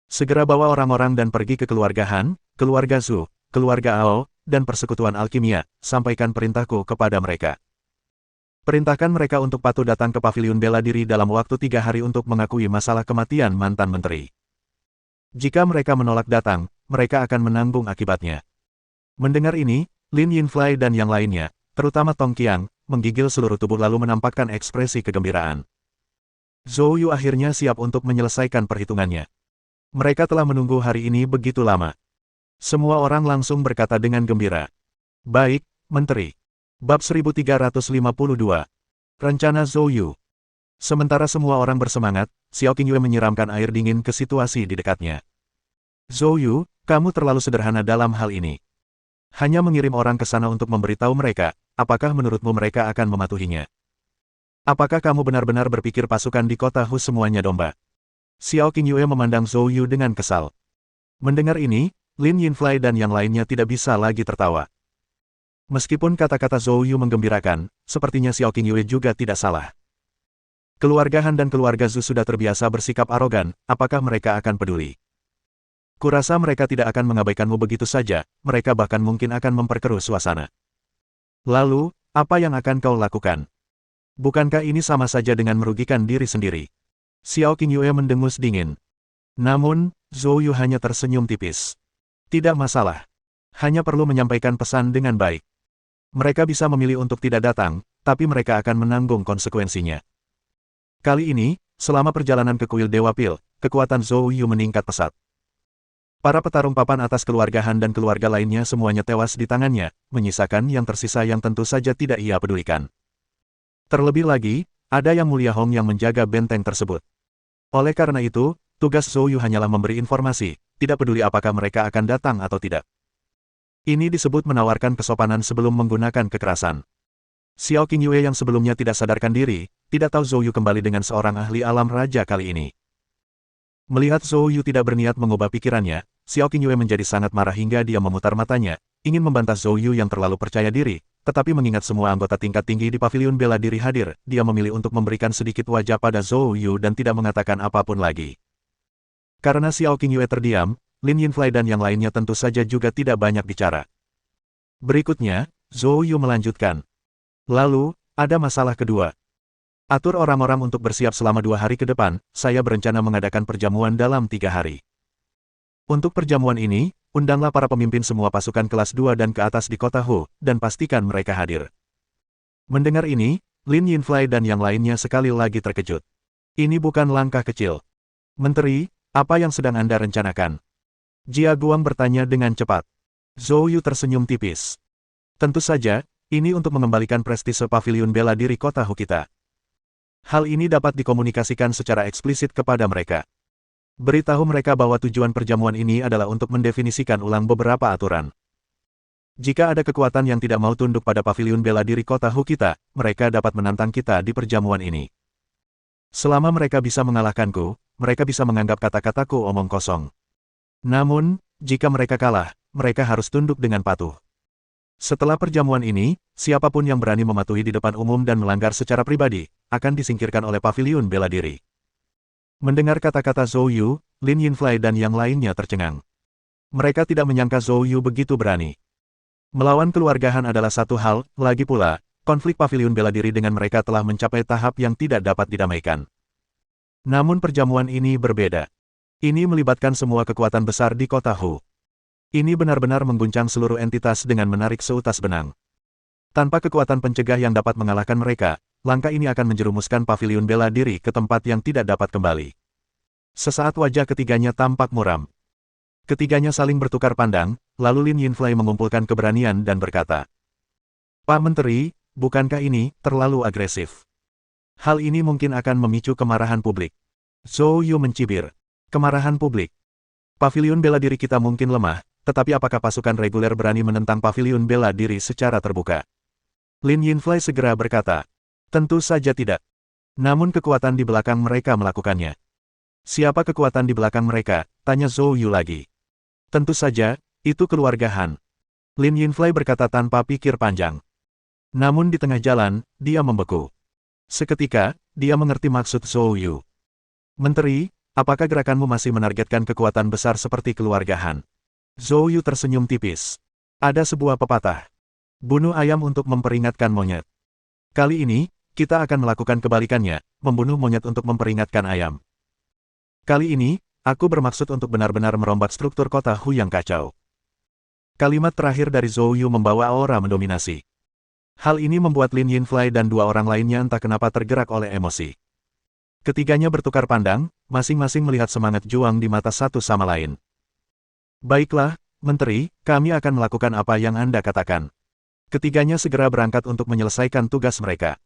Segera bawa orang-orang dan pergi ke keluarga Han, keluarga Zhu, keluarga Ao, dan persekutuan alkimia, sampaikan perintahku kepada mereka. Perintahkan mereka untuk patuh datang ke paviliun bela diri dalam waktu 3 hari untuk mengakui masalah kematian mantan menteri. Jika mereka menolak datang, mereka akan menanggung akibatnya. Mendengar ini, Lin Yinflai dan yang lainnya, terutama Tong Qiang, menggigil seluruh tubuh lalu menampakkan ekspresi kegembiraan. Zhou Yu akhirnya siap untuk menyelesaikan perhitungannya. Mereka telah menunggu hari ini begitu lama. Semua orang langsung berkata dengan gembira. Baik, Menteri. Bab 1352. Rencana Zhou Yu. Sementara semua orang bersemangat, Xiao Qingyue menyiramkan air dingin ke situasi di dekatnya. Zhou Yu, kamu terlalu sederhana dalam hal ini. Hanya mengirim orang ke sana untuk memberitahu mereka, apakah menurutmu mereka akan mematuhinya? Apakah kamu benar-benar berpikir pasukan di kota Hu semuanya domba? Xiao Qingyue memandang Zhou Yu dengan kesal. Mendengar ini, Lin Yinflai dan yang lainnya tidak bisa lagi tertawa. Meskipun kata-kata Zhou Yu menggembirakan, sepertinya Xiao Qingyue juga tidak salah. Keluarga Han dan keluarga Zhu sudah terbiasa bersikap arogan, apakah mereka akan peduli? Kurasa mereka tidak akan mengabaikanmu begitu saja, mereka bahkan mungkin akan memperkeruh suasana. Lalu, apa yang akan kau lakukan? Bukankah ini sama saja dengan merugikan diri sendiri? Xiao Qingyue mendengus dingin. Namun, Zhou Yu hanya tersenyum tipis. Tidak masalah. Hanya perlu menyampaikan pesan dengan baik. Mereka bisa memilih untuk tidak datang, tapi mereka akan menanggung konsekuensinya. Kali ini, selama perjalanan ke kuil Dewa Pil, kekuatan Zhou Yu meningkat pesat. Para petarung papan atas keluarga Han dan keluarga lainnya semuanya tewas di tangannya, menyisakan yang tersisa yang tentu saja tidak ia pedulikan. Terlebih lagi, ada Yang Mulia Hong yang menjaga benteng tersebut. Oleh karena itu, tugas Zhou Yu hanyalah memberi informasi, tidak peduli apakah mereka akan datang atau tidak. Ini disebut menawarkan kesopanan sebelum menggunakan kekerasan. Xiao Qingyue yang sebelumnya tidak sadarkan diri, tidak tahu Zhou Yu kembali dengan seorang ahli alam raja kali ini. Melihat Zhou Yu tidak berniat mengubah pikirannya, Xiao Qingyue menjadi sangat marah hingga dia memutar matanya, ingin membantah Zhou Yu yang terlalu percaya diri, tetapi mengingat semua anggota tingkat tinggi di paviliun bela diri hadir, dia memilih untuk memberikan sedikit wajah pada Zhou Yu dan tidak mengatakan apapun lagi. Karena Xiao Qingyue terdiam, Lin Yinflai dan yang lainnya tentu saja juga tidak banyak bicara. Berikutnya, Zhou Yu melanjutkan. Lalu, ada masalah kedua. Atur orang-orang untuk bersiap selama 2 hari ke depan, saya berencana mengadakan perjamuan dalam 3 hari. Untuk perjamuan ini, undanglah para pemimpin semua pasukan kelas 2 dan ke atas di kota Hu, dan pastikan mereka hadir. Mendengar ini, Lin Yinflai dan yang lainnya sekali lagi terkejut. Ini bukan langkah kecil. Menteri, apa yang sedang Anda rencanakan? Jia Guang bertanya dengan cepat. Zhou Yu tersenyum tipis. Tentu saja, ini untuk mengembalikan prestise paviliun bela diri kota Hu kita. Hal ini dapat dikomunikasikan secara eksplisit kepada mereka. Beritahu mereka bahwa tujuan perjamuan ini adalah untuk mendefinisikan ulang beberapa aturan. Jika ada kekuatan yang tidak mau tunduk pada paviliun bela diri kota Hu kita, mereka dapat menantang kita di perjamuan ini. Selama mereka bisa mengalahkanku, mereka bisa menganggap kata-kataku omong kosong. Namun, jika mereka kalah, mereka harus tunduk dengan patuh. Setelah perjamuan ini, siapapun yang berani mematuhi di depan umum dan melanggar secara pribadi, akan disingkirkan oleh paviliun bela diri. Mendengar kata-kata Zhou Yu, Lin Yinfei dan yang lainnya tercengang. Mereka tidak menyangka Zhou Yu begitu berani. Melawan keluarga Han adalah satu hal, lagi pula, konflik paviliun bela diri dengan mereka telah mencapai tahap yang tidak dapat didamaikan. Namun perjamuan ini berbeda. Ini melibatkan semua kekuatan besar di kota Hu. Ini benar-benar mengguncang seluruh entitas dengan menarik seutas benang. Tanpa kekuatan pencegah yang dapat mengalahkan mereka, langkah ini akan menjerumuskan paviliun bela diri ke tempat yang tidak dapat kembali. Sesaat wajah ketiganya tampak muram. Ketiganya saling bertukar pandang, lalu Lin Yinfei mengumpulkan keberanian dan berkata, "Pak Menteri, bukankah ini terlalu agresif? Hal ini mungkin akan memicu kemarahan publik." Zhou Yu mencibir. Kemarahan publik. Paviliun bela diri kita mungkin lemah, tetapi apakah pasukan reguler berani menentang paviliun bela diri secara terbuka? Lin Yinfei segera berkata, "Tentu saja tidak. Namun kekuatan di belakang mereka melakukannya." "Siapa kekuatan di belakang mereka?" tanya Zhou Yu lagi. "Tentu saja, itu keluarga Han." Lin Yinfei berkata tanpa pikir panjang. Namun di tengah jalan, dia membeku. Seketika, dia mengerti maksud Zhou Yu. "Menteri, apakah gerakanmu masih menargetkan kekuatan besar seperti keluarga Han?" Zhou Yu tersenyum tipis. "Ada sebuah pepatah. Bunuh ayam untuk memperingatkan monyet. Kali ini, kita akan melakukan kebalikannya, membunuh monyet untuk memperingatkan ayam. Kali ini, aku bermaksud untuk benar-benar merombak struktur kota Hu yang kacau." Kalimat terakhir dari Zhou Yu membawa aura mendominasi. Hal ini membuat Lin Yinfei dan dua orang lainnya entah kenapa tergerak oleh emosi. Ketiganya bertukar pandang, masing-masing melihat semangat juang di mata satu sama lain. "Baiklah, Menteri, kami akan melakukan apa yang Anda katakan." Ketiganya segera berangkat untuk menyelesaikan tugas mereka.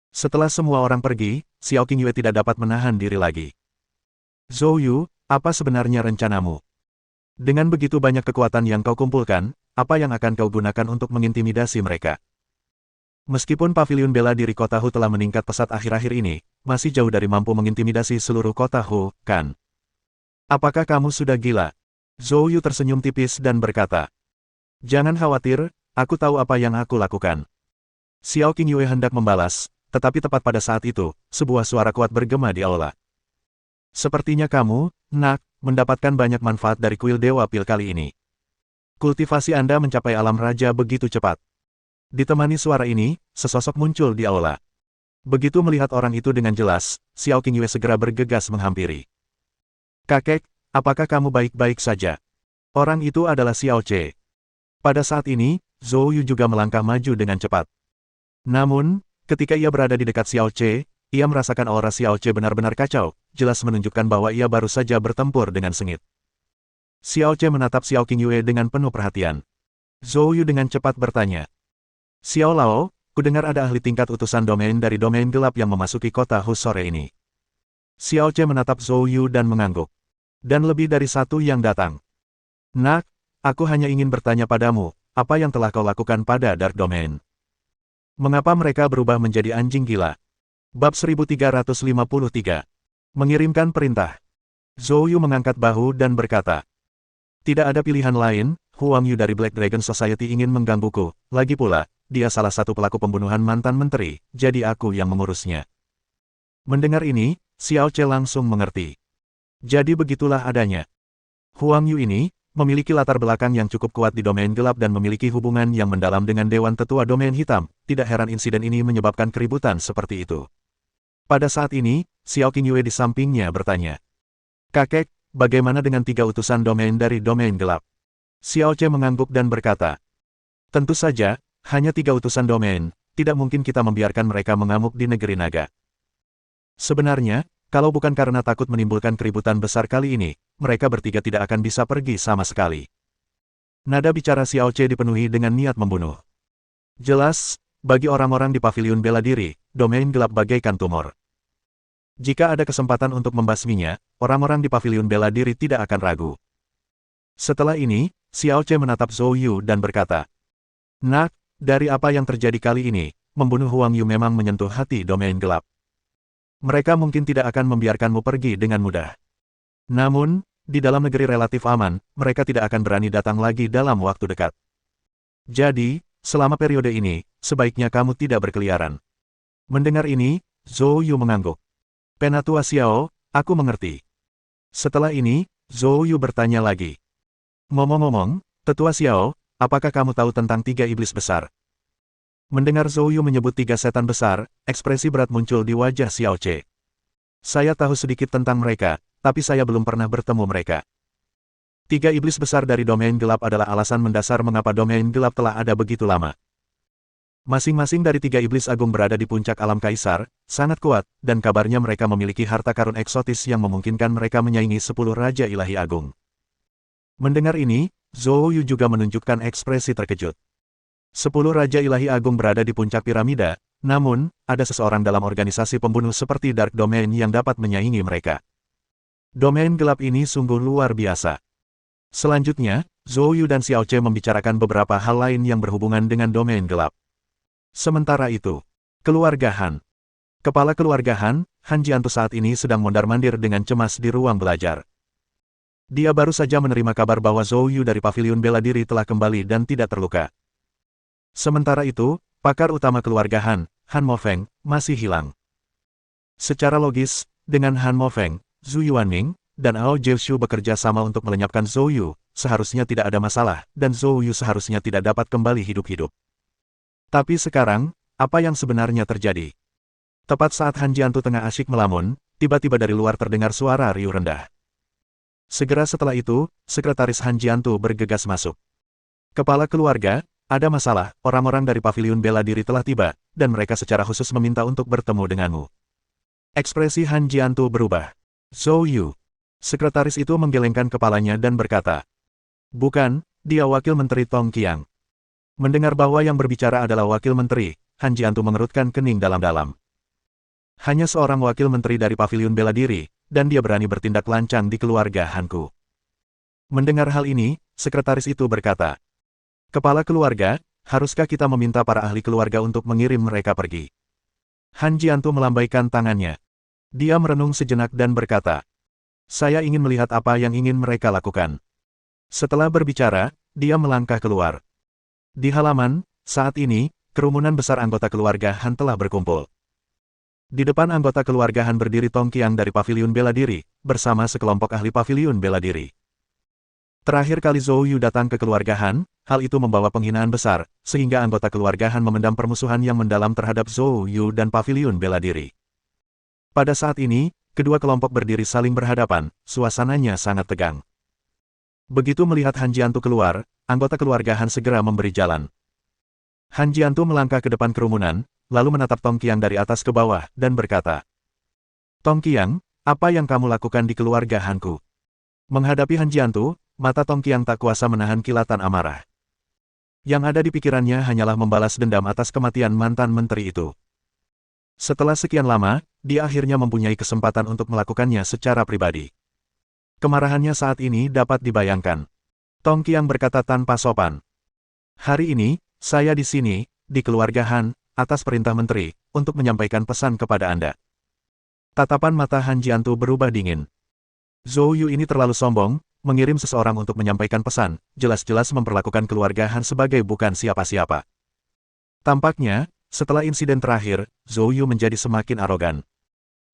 Setelah semua orang pergi, Xiao Qingyue tidak dapat menahan diri lagi. "Zhou Yu, apa sebenarnya rencanamu? Dengan begitu banyak kekuatan yang kau kumpulkan, apa yang akan kau gunakan untuk mengintimidasi mereka?" Meskipun paviliun bela diri kota Hu telah meningkat pesat akhir-akhir ini, masih jauh dari mampu mengintimidasi seluruh kota Hu, kan? "Apakah kamu sudah gila?" Zhou Yu tersenyum tipis dan berkata, "Jangan khawatir, aku tahu apa yang aku lakukan." Xiao Qingyue hendak membalas, tetapi tepat pada saat itu, sebuah suara kuat bergema di aula. "Sepertinya kamu, Nak, mendapatkan banyak manfaat dari kuil Dewa Pil kali ini. Kultivasi Anda mencapai alam raja begitu cepat." Ditemani suara ini, sesosok muncul di aula. Begitu melihat orang itu dengan jelas, Xiao Qingyue segera bergegas menghampiri. "Kakek, apakah kamu baik-baik saja?" Orang itu adalah Xiao Ce. Pada saat ini, Zhou Yu juga melangkah maju dengan cepat. Namun, ketika ia berada di dekat Xiao Ce, ia merasakan aura Xiao Ce benar-benar kacau, jelas menunjukkan bahwa ia baru saja bertempur dengan sengit. Xiao Ce menatap Xiao Qingyue dengan penuh perhatian. Zhou Yu dengan cepat bertanya, "Xiao Lao, kudengar ada ahli tingkat utusan domain dari domain gelap yang memasuki kota Hu sore ini." Xiao Ce menatap Zhou Yu dan mengangguk. "Dan lebih dari satu yang datang." "Nak, aku hanya ingin bertanya padamu, apa yang telah kau lakukan pada Dark Domain? Mengapa mereka berubah menjadi anjing gila?" Bab 1353. Mengirimkan perintah. Zhou Yu mengangkat bahu dan berkata, "Tidak ada pilihan lain, Huang Yu dari Black Dragon Society ingin menggangguku, lagi pula, dia salah satu pelaku pembunuhan mantan menteri, jadi aku yang mengurusnya." Mendengar ini, Xiao Ce langsung mengerti. Jadi begitulah adanya. Huang Yu ini, memiliki latar belakang yang cukup kuat di domain gelap dan memiliki hubungan yang mendalam dengan Dewan Tetua Domain Hitam, tidak heran insiden ini menyebabkan keributan seperti itu. Pada saat ini, Xiao Qingyue di sampingnya bertanya, "Kakek, bagaimana dengan 3 utusan domain dari domain gelap?" Xiao Ce mengangguk dan berkata, "Tentu saja, hanya 3 utusan domain, tidak mungkin kita membiarkan mereka mengamuk di negeri naga. Sebenarnya, kalau bukan karena takut menimbulkan keributan besar kali ini, mereka bertiga tidak akan bisa pergi sama sekali." Nada bicara Xiao Ce dipenuhi dengan niat membunuh. Jelas, bagi orang-orang di paviliun bela diri, domain gelap bagaikan tumor. Jika ada kesempatan untuk membasminya, orang-orang di paviliun bela diri tidak akan ragu. Setelah ini, Xiao Ce menatap Zhou Yu dan berkata, "Nak, dari apa yang terjadi kali ini, membunuh Huang Yu memang menyentuh hati domain gelap. Mereka mungkin tidak akan membiarkanmu pergi dengan mudah. Namun, di dalam negeri relatif aman, mereka tidak akan berani datang lagi dalam waktu dekat. Jadi, selama periode ini, sebaiknya kamu tidak berkeliaran." Mendengar ini, Zhou Yu mengangguk. "Penatua Xiao, aku mengerti. Setelah ini, Zhou Yu bertanya lagi. Ngomong-ngomong, Tetua Xiao, apakah kamu tahu tentang 3 iblis besar? Mendengar Zhou Yu menyebut 3 setan besar, ekspresi berat muncul di wajah Xiao Ce. Saya tahu sedikit tentang mereka, tapi saya belum pernah bertemu mereka. 3 iblis besar dari domain gelap adalah alasan mendasar mengapa domain gelap telah ada begitu lama. Masing-masing dari 3 iblis agung berada di puncak alam kaisar, sangat kuat, dan kabarnya mereka memiliki harta karun eksotis yang memungkinkan mereka menyaingi 10 Raja Ilahi Agung. Mendengar ini, Zhou Yu juga menunjukkan ekspresi terkejut. 10 Raja Ilahi Agung berada di puncak piramida, namun, ada seseorang dalam organisasi pembunuh seperti Dark Domain yang dapat menyaingi mereka. Domain gelap ini sungguh luar biasa. Selanjutnya, Zhou Yu dan Xiao Ce membicarakan beberapa hal lain yang berhubungan dengan domain gelap. Sementara itu, keluarga Han. Kepala keluarga Han, Han Jiantu saat ini sedang mondar-mandir dengan cemas di ruang belajar. Dia baru saja menerima kabar bahwa Zhou Yu dari Paviliun Bela Diri telah kembali dan tidak terluka. Sementara itu, pakar utama keluarga Han, Han Mofeng, masih hilang. Secara logis, dengan Han Mofeng, Zhu Yuanming, dan Ao Jiushu bekerja sama untuk melenyapkan Zhou Yu, seharusnya tidak ada masalah, dan Zhou Yu seharusnya tidak dapat kembali hidup-hidup. Tapi sekarang, apa yang sebenarnya terjadi? Tepat saat Han Jiantu tengah asyik melamun, tiba-tiba dari luar terdengar suara riuh rendah. Segera setelah itu, sekretaris Han Jiantu bergegas masuk. Kepala keluarga, ada masalah, orang-orang dari Paviliun Bela Diri telah tiba, dan mereka secara khusus meminta untuk bertemu denganmu. Ekspresi Han Jiantu berubah. Zhou Yu. Sekretaris itu menggelengkan kepalanya dan berkata, bukan, dia wakil menteri Tong Qiang. Mendengar bahwa yang berbicara adalah wakil menteri, Han Jiantu mengerutkan kening dalam-dalam. Hanya seorang wakil menteri dari Paviliun Bela Diri, dan dia berani bertindak lancang di keluarga Hanku. Mendengar hal ini, sekretaris itu berkata, kepala keluarga, haruskah kita meminta para ahli keluarga untuk mengirim mereka pergi? Han Jiantu melambaikan tangannya. Dia merenung sejenak dan berkata, saya ingin melihat apa yang ingin mereka lakukan. Setelah berbicara, dia melangkah keluar. Di halaman, saat ini, kerumunan besar anggota keluarga Han telah berkumpul. Di depan anggota keluarga Han berdiri Tong Qiang dari Paviliun Bela Diri, bersama sekelompok ahli Paviliun Bela Diri. Terakhir kali Zhou Yu datang ke keluarga Han, hal itu membawa penghinaan besar, sehingga anggota keluarga Han memendam permusuhan yang mendalam terhadap Zhou Yu dan Paviliun Bela Diri. Pada saat ini, kedua kelompok berdiri saling berhadapan, suasananya sangat tegang. Begitu melihat Han Jiantu keluar, anggota keluarga Han segera memberi jalan. Han Jiantu melangkah ke depan kerumunan, lalu menatap Tong Qiang dari atas ke bawah, dan berkata, Tong Qiang, apa yang kamu lakukan di keluarga Hanku? Menghadapi Han Jiantu, mata Tong Qiang tak kuasa menahan kilatan amarah. Yang ada di pikirannya hanyalah membalas dendam atas kematian mantan menteri itu. Setelah sekian lama, dia akhirnya mempunyai kesempatan untuk melakukannya secara pribadi. Kemarahannya saat ini dapat dibayangkan. Tong Qiang berkata tanpa sopan. Hari ini, saya di sini, di keluarga Han, atas perintah menteri, untuk menyampaikan pesan kepada Anda. Tatapan mata Han Jiantu berubah dingin. Zhou Yu ini terlalu sombong, mengirim seseorang untuk menyampaikan pesan, jelas-jelas memperlakukan keluarga Han sebagai bukan siapa-siapa. Tampaknya, setelah insiden terakhir, Zhou Yu menjadi semakin arogan.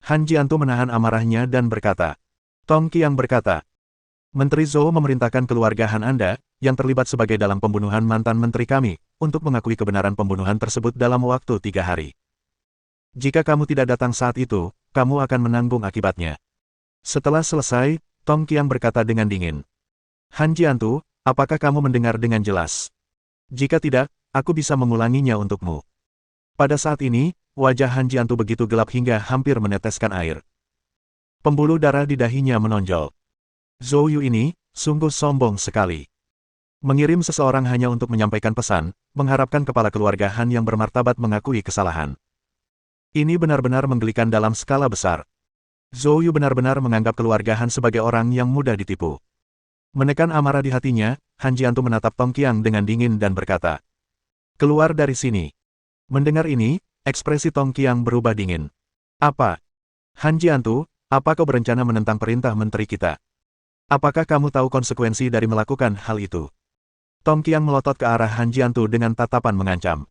Han Jiantu menahan amarahnya dan berkata, Tong Qiang berkata, Menteri Zhou memerintahkan keluarga Han Anda, yang terlibat sebagai dalam pembunuhan mantan menteri kami, untuk mengakui kebenaran pembunuhan tersebut dalam waktu 3 hari. Jika kamu tidak datang saat itu, kamu akan menanggung akibatnya. Setelah selesai, Tong Qiang berkata dengan dingin. Han Jiantu, apakah kamu mendengar dengan jelas? Jika tidak, aku bisa mengulanginya untukmu. Pada saat ini, wajah Han Jiantu begitu gelap hingga hampir meneteskan air. Pembuluh darah di dahinya menonjol. Zhou Yu ini, sungguh sombong sekali. Mengirim seseorang hanya untuk menyampaikan pesan, mengharapkan kepala keluarga Han yang bermartabat mengakui kesalahan. Ini benar-benar menggelikan dalam skala besar. Zhou Yu benar-benar menganggap keluarga Han sebagai orang yang mudah ditipu. Menekan amarah di hatinya, Han Jiantu menatap Tong Qiang dengan dingin dan berkata, keluar dari sini. Mendengar ini, ekspresi Tong Qiang berubah dingin. Apa? Han Jiantu, apa kau berencana menentang perintah menteri kita? Apakah kamu tahu konsekuensi dari melakukan hal itu? Tong Qiang melotot ke arah Han Jiantu dengan tatapan mengancam.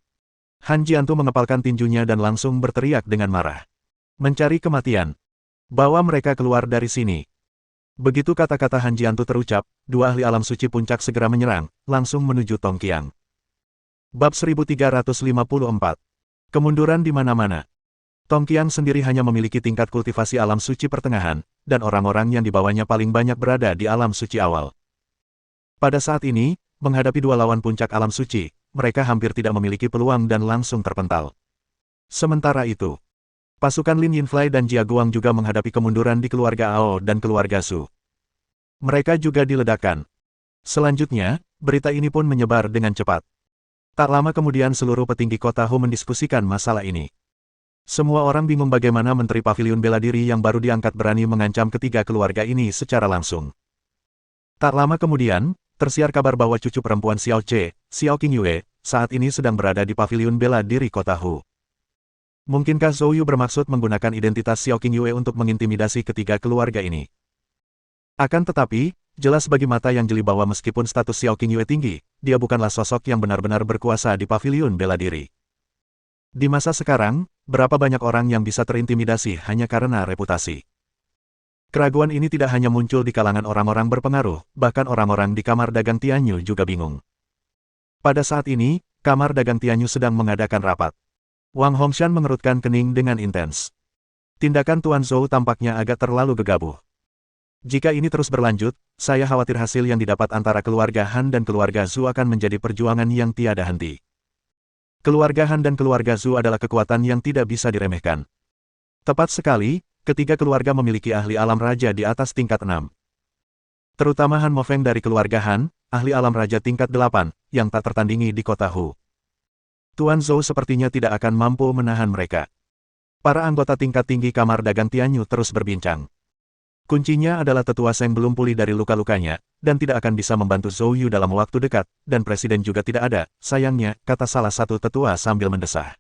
Han Jiantu mengepalkan tinjunya dan langsung berteriak dengan marah. Mencari kematian. Bawa mereka keluar dari sini. Begitu kata-kata Han Jiantu terucap, dua ahli alam suci puncak segera menyerang, langsung menuju Tong Qiang. Bab 1354. Kemunduran di mana-mana. Tong Qiang sendiri hanya memiliki tingkat kultivasi alam suci pertengahan, dan orang-orang yang dibawanya paling banyak berada di alam suci awal. Pada saat ini, menghadapi dua lawan puncak alam suci, mereka hampir tidak memiliki peluang dan langsung terpental. Sementara itu, pasukan Lin Yinflai dan Jia Guang juga menghadapi kemunduran di keluarga Ao dan keluarga Su. Mereka juga diledakkan. Selanjutnya, berita ini pun menyebar dengan cepat. Tak lama kemudian seluruh petinggi kota Hu mendiskusikan masalah ini. Semua orang bingung bagaimana Menteri Paviliun Bela Diri yang baru diangkat berani mengancam ketiga keluarga ini secara langsung. Tak lama kemudian, tersiar kabar bahwa cucu perempuan Xiao Che, Xiao Qingyue, saat ini sedang berada di Paviliun Bela Diri kota Hu. Mungkinkah Zhou Yu bermaksud menggunakan identitas Xiao Qingyue untuk mengintimidasi ketiga keluarga ini? Akan tetapi, jelas bagi mata yang jeli bahwa meskipun status Xiao Qingyue tinggi, dia bukanlah sosok yang benar-benar berkuasa di Paviliun Bela Diri. Di masa sekarang, berapa banyak orang yang bisa terintimidasi hanya karena reputasi? Keraguan ini tidak hanya muncul di kalangan orang-orang berpengaruh, bahkan orang-orang di Kamar Dagang Tianyu juga bingung. Pada saat ini, Kamar Dagang Tianyu sedang mengadakan rapat. Wang Hongshan mengerutkan kening dengan intens. Tindakan Tuan Zhou tampaknya agak terlalu gegabah. Jika ini terus berlanjut, saya khawatir hasil yang didapat antara keluarga Han dan keluarga Zhu akan menjadi perjuangan yang tiada henti. Keluarga Han dan keluarga Zhu adalah kekuatan yang tidak bisa diremehkan. Tepat sekali, ketiga keluarga memiliki ahli alam raja di atas tingkat 6. Terutama Han Mofeng dari keluarga Han, ahli alam raja tingkat 8, yang tak tertandingi di kota Hu. Tuan Zhou sepertinya tidak akan mampu menahan mereka. Para anggota tingkat tinggi Kamar Dagang Tianyu terus berbincang. Kuncinya adalah tetua Seng belum pulih dari luka-lukanya, dan tidak akan bisa membantu Zhou Yu dalam waktu dekat, dan presiden juga tidak ada, sayangnya, kata salah satu tetua sambil mendesah.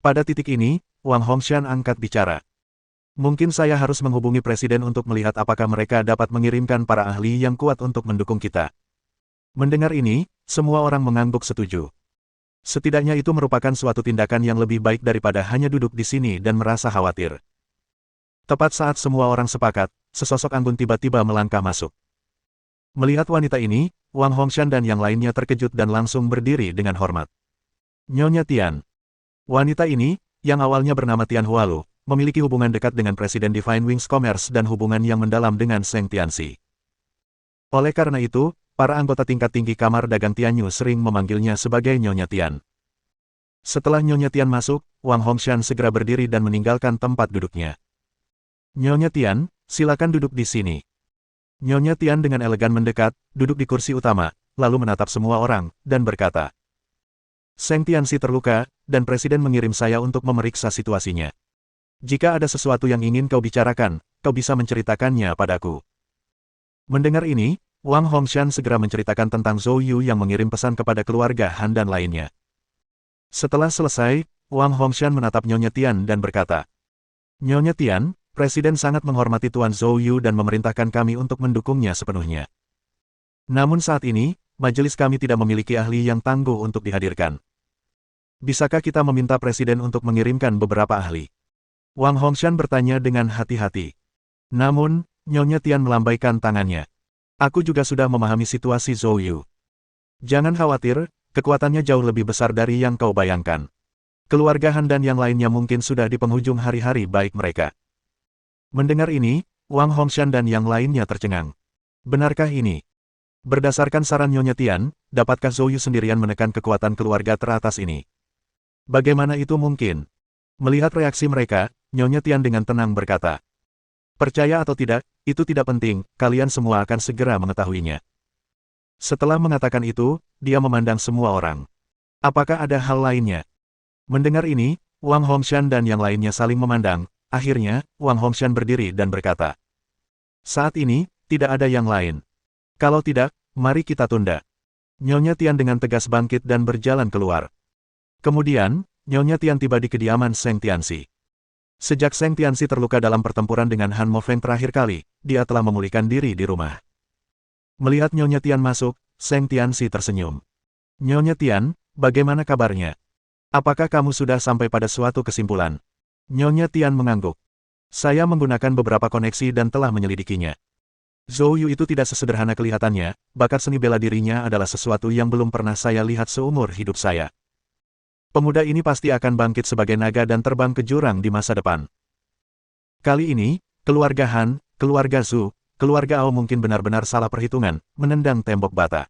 Pada titik ini, Wang Hongshan angkat bicara. Mungkin saya harus menghubungi presiden untuk melihat apakah mereka dapat mengirimkan para ahli yang kuat untuk mendukung kita. Mendengar ini, semua orang mengangguk setuju. Setidaknya itu merupakan suatu tindakan yang lebih baik daripada hanya duduk di sini dan merasa khawatir. Tepat saat semua orang sepakat, sesosok anggun tiba-tiba melangkah masuk. Melihat wanita ini, Wang Hongshan dan yang lainnya terkejut dan langsung berdiri dengan hormat. Nyonya Tian. Wanita ini, yang awalnya bernama Tian Hualu, memiliki hubungan dekat dengan Presiden Divine Wings Commerce dan hubungan yang mendalam dengan Seng Tianxi. Oleh karena itu, para anggota tingkat tinggi Kamar Dagang Tianyu sering memanggilnya sebagai Nyonya Tian. Setelah Nyonya Tian masuk, Wang Hongshan segera berdiri dan meninggalkan tempat duduknya. Nyonya Tian, silakan duduk di sini. Nyonya Tian dengan elegan mendekat, duduk di kursi utama, lalu menatap semua orang, dan berkata, Seng Tianxi terluka, dan presiden mengirim saya untuk memeriksa situasinya. Jika ada sesuatu yang ingin kau bicarakan, kau bisa menceritakannya padaku. Mendengar ini, Wang Hongshan segera menceritakan tentang Zhou Yu yang mengirim pesan kepada keluarga Han dan lainnya. Setelah selesai, Wang Hongshan menatap Nyonya Tian dan berkata, Nyonya Tian, Presiden sangat menghormati Tuan Zhou Yu dan memerintahkan kami untuk mendukungnya sepenuhnya. Namun saat ini, majelis kami tidak memiliki ahli yang tangguh untuk dihadirkan. Bisakah kita meminta Presiden untuk mengirimkan beberapa ahli? Wang Hongshan bertanya dengan hati-hati. Namun, Nyonya Tian melambaikan tangannya. Aku juga sudah memahami situasi Zhou Yu. Jangan khawatir, kekuatannya jauh lebih besar dari yang kau bayangkan. Keluarga Han dan yang lainnya mungkin sudah di penghujung hari-hari baik mereka. Mendengar ini, Wang Hongshan dan yang lainnya tercengang. Benarkah ini? Berdasarkan saran Nyonya Tian, dapatkah Zhou Yu sendirian menekan kekuatan keluarga teratas ini? Bagaimana itu mungkin? Melihat reaksi mereka, Nyonya Tian dengan tenang berkata, Percaya atau tidak, itu tidak penting, kalian semua akan segera mengetahuinya. Setelah mengatakan itu, dia memandang semua orang. Apakah ada hal lainnya? Mendengar ini, Wang Hongshan dan yang lainnya saling memandang, akhirnya, Wang Hongshan berdiri dan berkata, Saat ini, tidak ada yang lain. Kalau tidak, mari kita tunda. Nyonya Tian dengan tegas bangkit dan berjalan keluar. Kemudian, Nyonya Tian tiba di kediaman Seng Tianxi. Sejak Seng Tianxi terluka dalam pertempuran dengan Han Mofeng terakhir kali, dia telah memulihkan diri di rumah. Melihat Nyonya Tian masuk, Seng Tianxi tersenyum. Nyonya Tian, bagaimana kabarnya? Apakah kamu sudah sampai pada suatu kesimpulan? Nyonya Tian mengangguk. Saya menggunakan beberapa koneksi dan telah menyelidikinya. Zhou Yu itu tidak sesederhana kelihatannya, bakat seni bela dirinya adalah sesuatu yang belum pernah saya lihat seumur hidup saya. Pemuda ini pasti akan bangkit sebagai naga dan terbang ke jurang di masa depan. Kali ini, keluarga Han, keluarga Zhu, keluarga Ao mungkin benar-benar salah perhitungan, menendang tembok bata.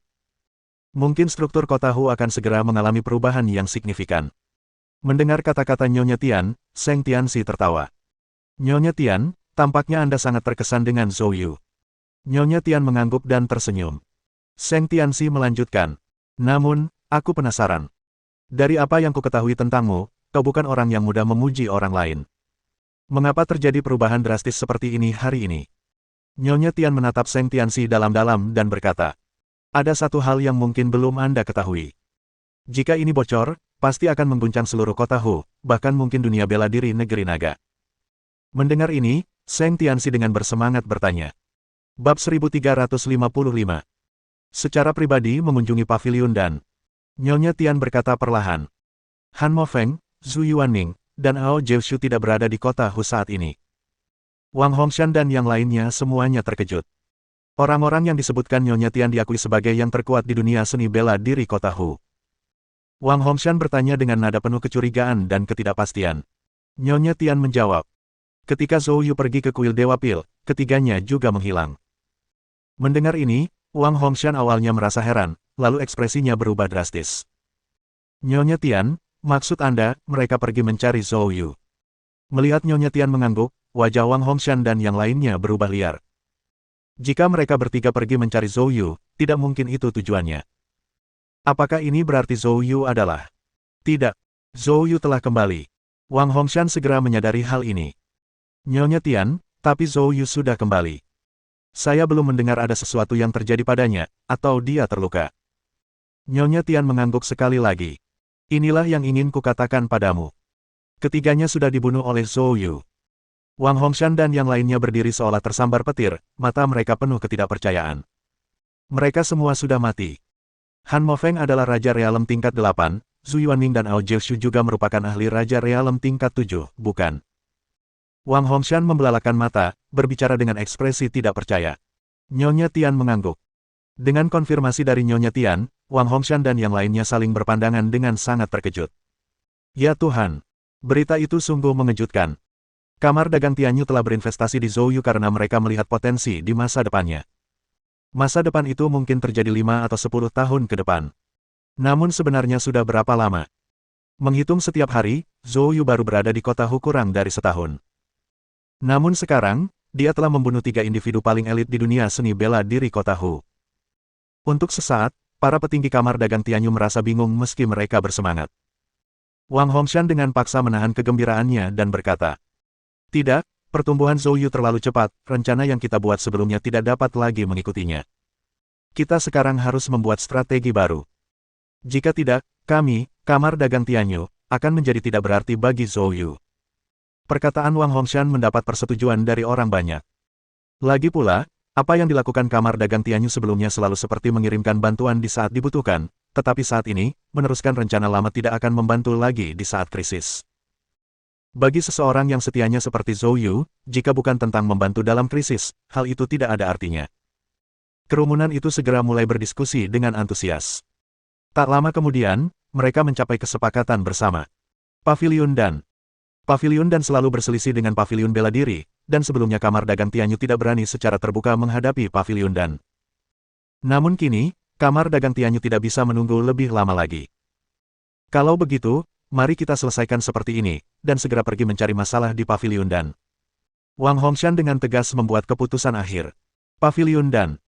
Mungkin struktur kota Hu akan segera mengalami perubahan yang signifikan. Mendengar kata-kata Nyonya Tian, Seng Tianxi tertawa. Nyonya Tian, tampaknya Anda sangat terkesan dengan Zhou Yu. Nyonya Tian mengangguk dan tersenyum. Seng Tianxi melanjutkan. Namun, aku penasaran. Dari apa yang kuketahui tentangmu, kau bukan orang yang mudah memuji orang lain. Mengapa terjadi perubahan drastis seperti ini hari ini? Nyonya Tian menatap Seng Tianxi dalam-dalam dan berkata. Ada satu hal yang mungkin belum Anda ketahui. Jika ini bocor, pasti akan mengguncang seluruh kota Hu, bahkan mungkin dunia bela diri negeri naga. Mendengar ini, Seng Tianxi dengan bersemangat bertanya. Bab 1355. Secara pribadi mengunjungi paviliun dan Nyonya Tian berkata perlahan. Han Mofeng, Zhu Yuanming, dan Ao Jiushu tidak berada di kota Hu saat ini. Wang Hongshan dan yang lainnya semuanya terkejut. Orang-orang yang disebutkan Nyonya Tian diakui sebagai yang terkuat di dunia seni bela diri kota Hu. Wang Hongshan bertanya dengan nada penuh kecurigaan dan ketidakpastian. Nyonya Tian menjawab. Ketika Zhou Yu pergi ke kuil Dewa Pil, ketiganya juga menghilang. Mendengar ini, Wang Hongshan awalnya merasa heran, lalu ekspresinya berubah drastis. Nyonya Tian, maksud Anda, mereka pergi mencari Zhou Yu. Melihat Nyonya Tian mengangguk, wajah Wang Hongshan dan yang lainnya berubah liar. Jika mereka bertiga pergi mencari Zhou Yu, tidak mungkin itu tujuannya. Apakah ini berarti Zhou Yu adalah? Tidak. Zhou Yu telah kembali. Wang Hongshan segera menyadari hal ini. Nyonya Tian, tapi Zhou Yu sudah kembali. Saya belum mendengar ada sesuatu yang terjadi padanya, atau dia terluka. Nyonya Tian mengangguk sekali lagi. Inilah yang ingin kukatakan padamu. Ketiganya sudah dibunuh oleh Zhou Yu. Wang Hongshan dan yang lainnya berdiri seolah tersambar petir, mata mereka penuh ketidakpercayaan. Mereka semua sudah mati. Han Mofeng adalah Raja Realem tingkat 8, Zhu Yuanming dan Ao Jiushu juga merupakan ahli Raja Realem tingkat 7, bukan? Wang Hongshan membelalakan mata, berbicara dengan ekspresi tidak percaya. Nyonya Tian mengangguk. Dengan konfirmasi dari Nyonya Tian, Wang Hongshan dan yang lainnya saling berpandangan dengan sangat terkejut. Ya Tuhan! Berita itu sungguh mengejutkan. Kamar dagang Tianyu telah berinvestasi di Zhou Yu karena mereka melihat potensi di masa depannya. Masa depan itu mungkin terjadi 5 atau 10 tahun ke depan. Namun sebenarnya sudah berapa lama? Menghitung setiap hari, Zhou Yu baru berada di kota Hu kurang dari setahun. Namun sekarang, dia telah membunuh 3 individu paling elit di dunia seni bela diri kota Hu. Untuk sesaat, para petinggi kamar dagang Tianyu merasa bingung meski mereka bersemangat. Wang Hongshan dengan paksa menahan kegembiraannya dan berkata, tidak, pertumbuhan Zhou Yu terlalu cepat, rencana yang kita buat sebelumnya tidak dapat lagi mengikutinya. Kita sekarang harus membuat strategi baru. Jika tidak, kami, kamar dagang Tianyu, akan menjadi tidak berarti bagi Zhou Yu. Perkataan Wang Hongshan mendapat persetujuan dari orang banyak. Lagi pula, apa yang dilakukan kamar dagang Tianyu sebelumnya selalu seperti mengirimkan bantuan di saat dibutuhkan, tetapi saat ini, meneruskan rencana lama tidak akan membantu lagi di saat krisis. Bagi seseorang yang setianya seperti Zhou Yu, jika bukan tentang membantu dalam krisis, hal itu tidak ada artinya. Kerumunan itu segera mulai berdiskusi dengan antusias. Tak lama kemudian, mereka mencapai kesepakatan bersama. Paviliun dan selalu berselisih dengan paviliun bela diri, dan sebelumnya kamar dagang Tianyu tidak berani secara terbuka menghadapi paviliun dan. Namun kini, kamar dagang Tianyu tidak bisa menunggu lebih lama lagi. Kalau begitu, mari kita selesaikan seperti ini, dan segera pergi mencari masalah di paviliun dan. Wang Hongshan dengan tegas membuat keputusan akhir. Paviliun dan.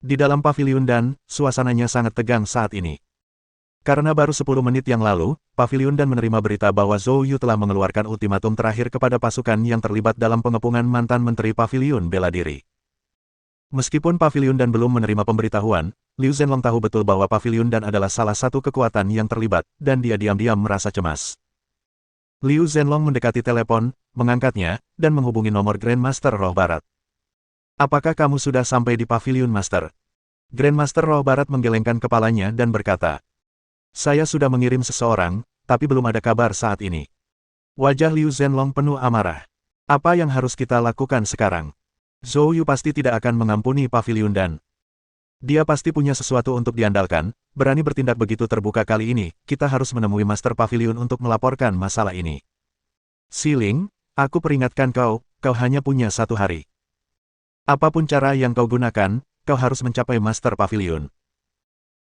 Di dalam paviliun dan, suasananya sangat tegang saat ini. Karena baru 10 menit yang lalu, paviliun dan menerima berita bahwa Zhou Yu telah mengeluarkan ultimatum terakhir kepada pasukan yang terlibat dalam pengepungan mantan menteri paviliun bela diri. Meskipun paviliun dan belum menerima pemberitahuan, Liu Zhenlong tahu betul bahwa paviliun dan adalah salah satu kekuatan yang terlibat, dan dia diam-diam merasa cemas. Liu Zhenlong mendekati telepon, mengangkatnya, dan menghubungi nomor Grandmaster Roh Barat. Apakah kamu sudah sampai di paviliun, Master? Grandmaster Roh Barat menggelengkan kepalanya dan berkata, saya sudah mengirim seseorang, tapi belum ada kabar saat ini. Wajah Liu Zhenlong penuh amarah. Apa yang harus kita lakukan sekarang? Zhou Yu pasti tidak akan mengampuni Pavilion Dan. Dia pasti punya sesuatu untuk diandalkan, berani bertindak begitu terbuka kali ini, kita harus menemui Master Pavilion untuk melaporkan masalah ini. Siling, aku peringatkan kau, kau hanya punya 1 hari. Apapun cara yang kau gunakan, kau harus mencapai Master Pavilion.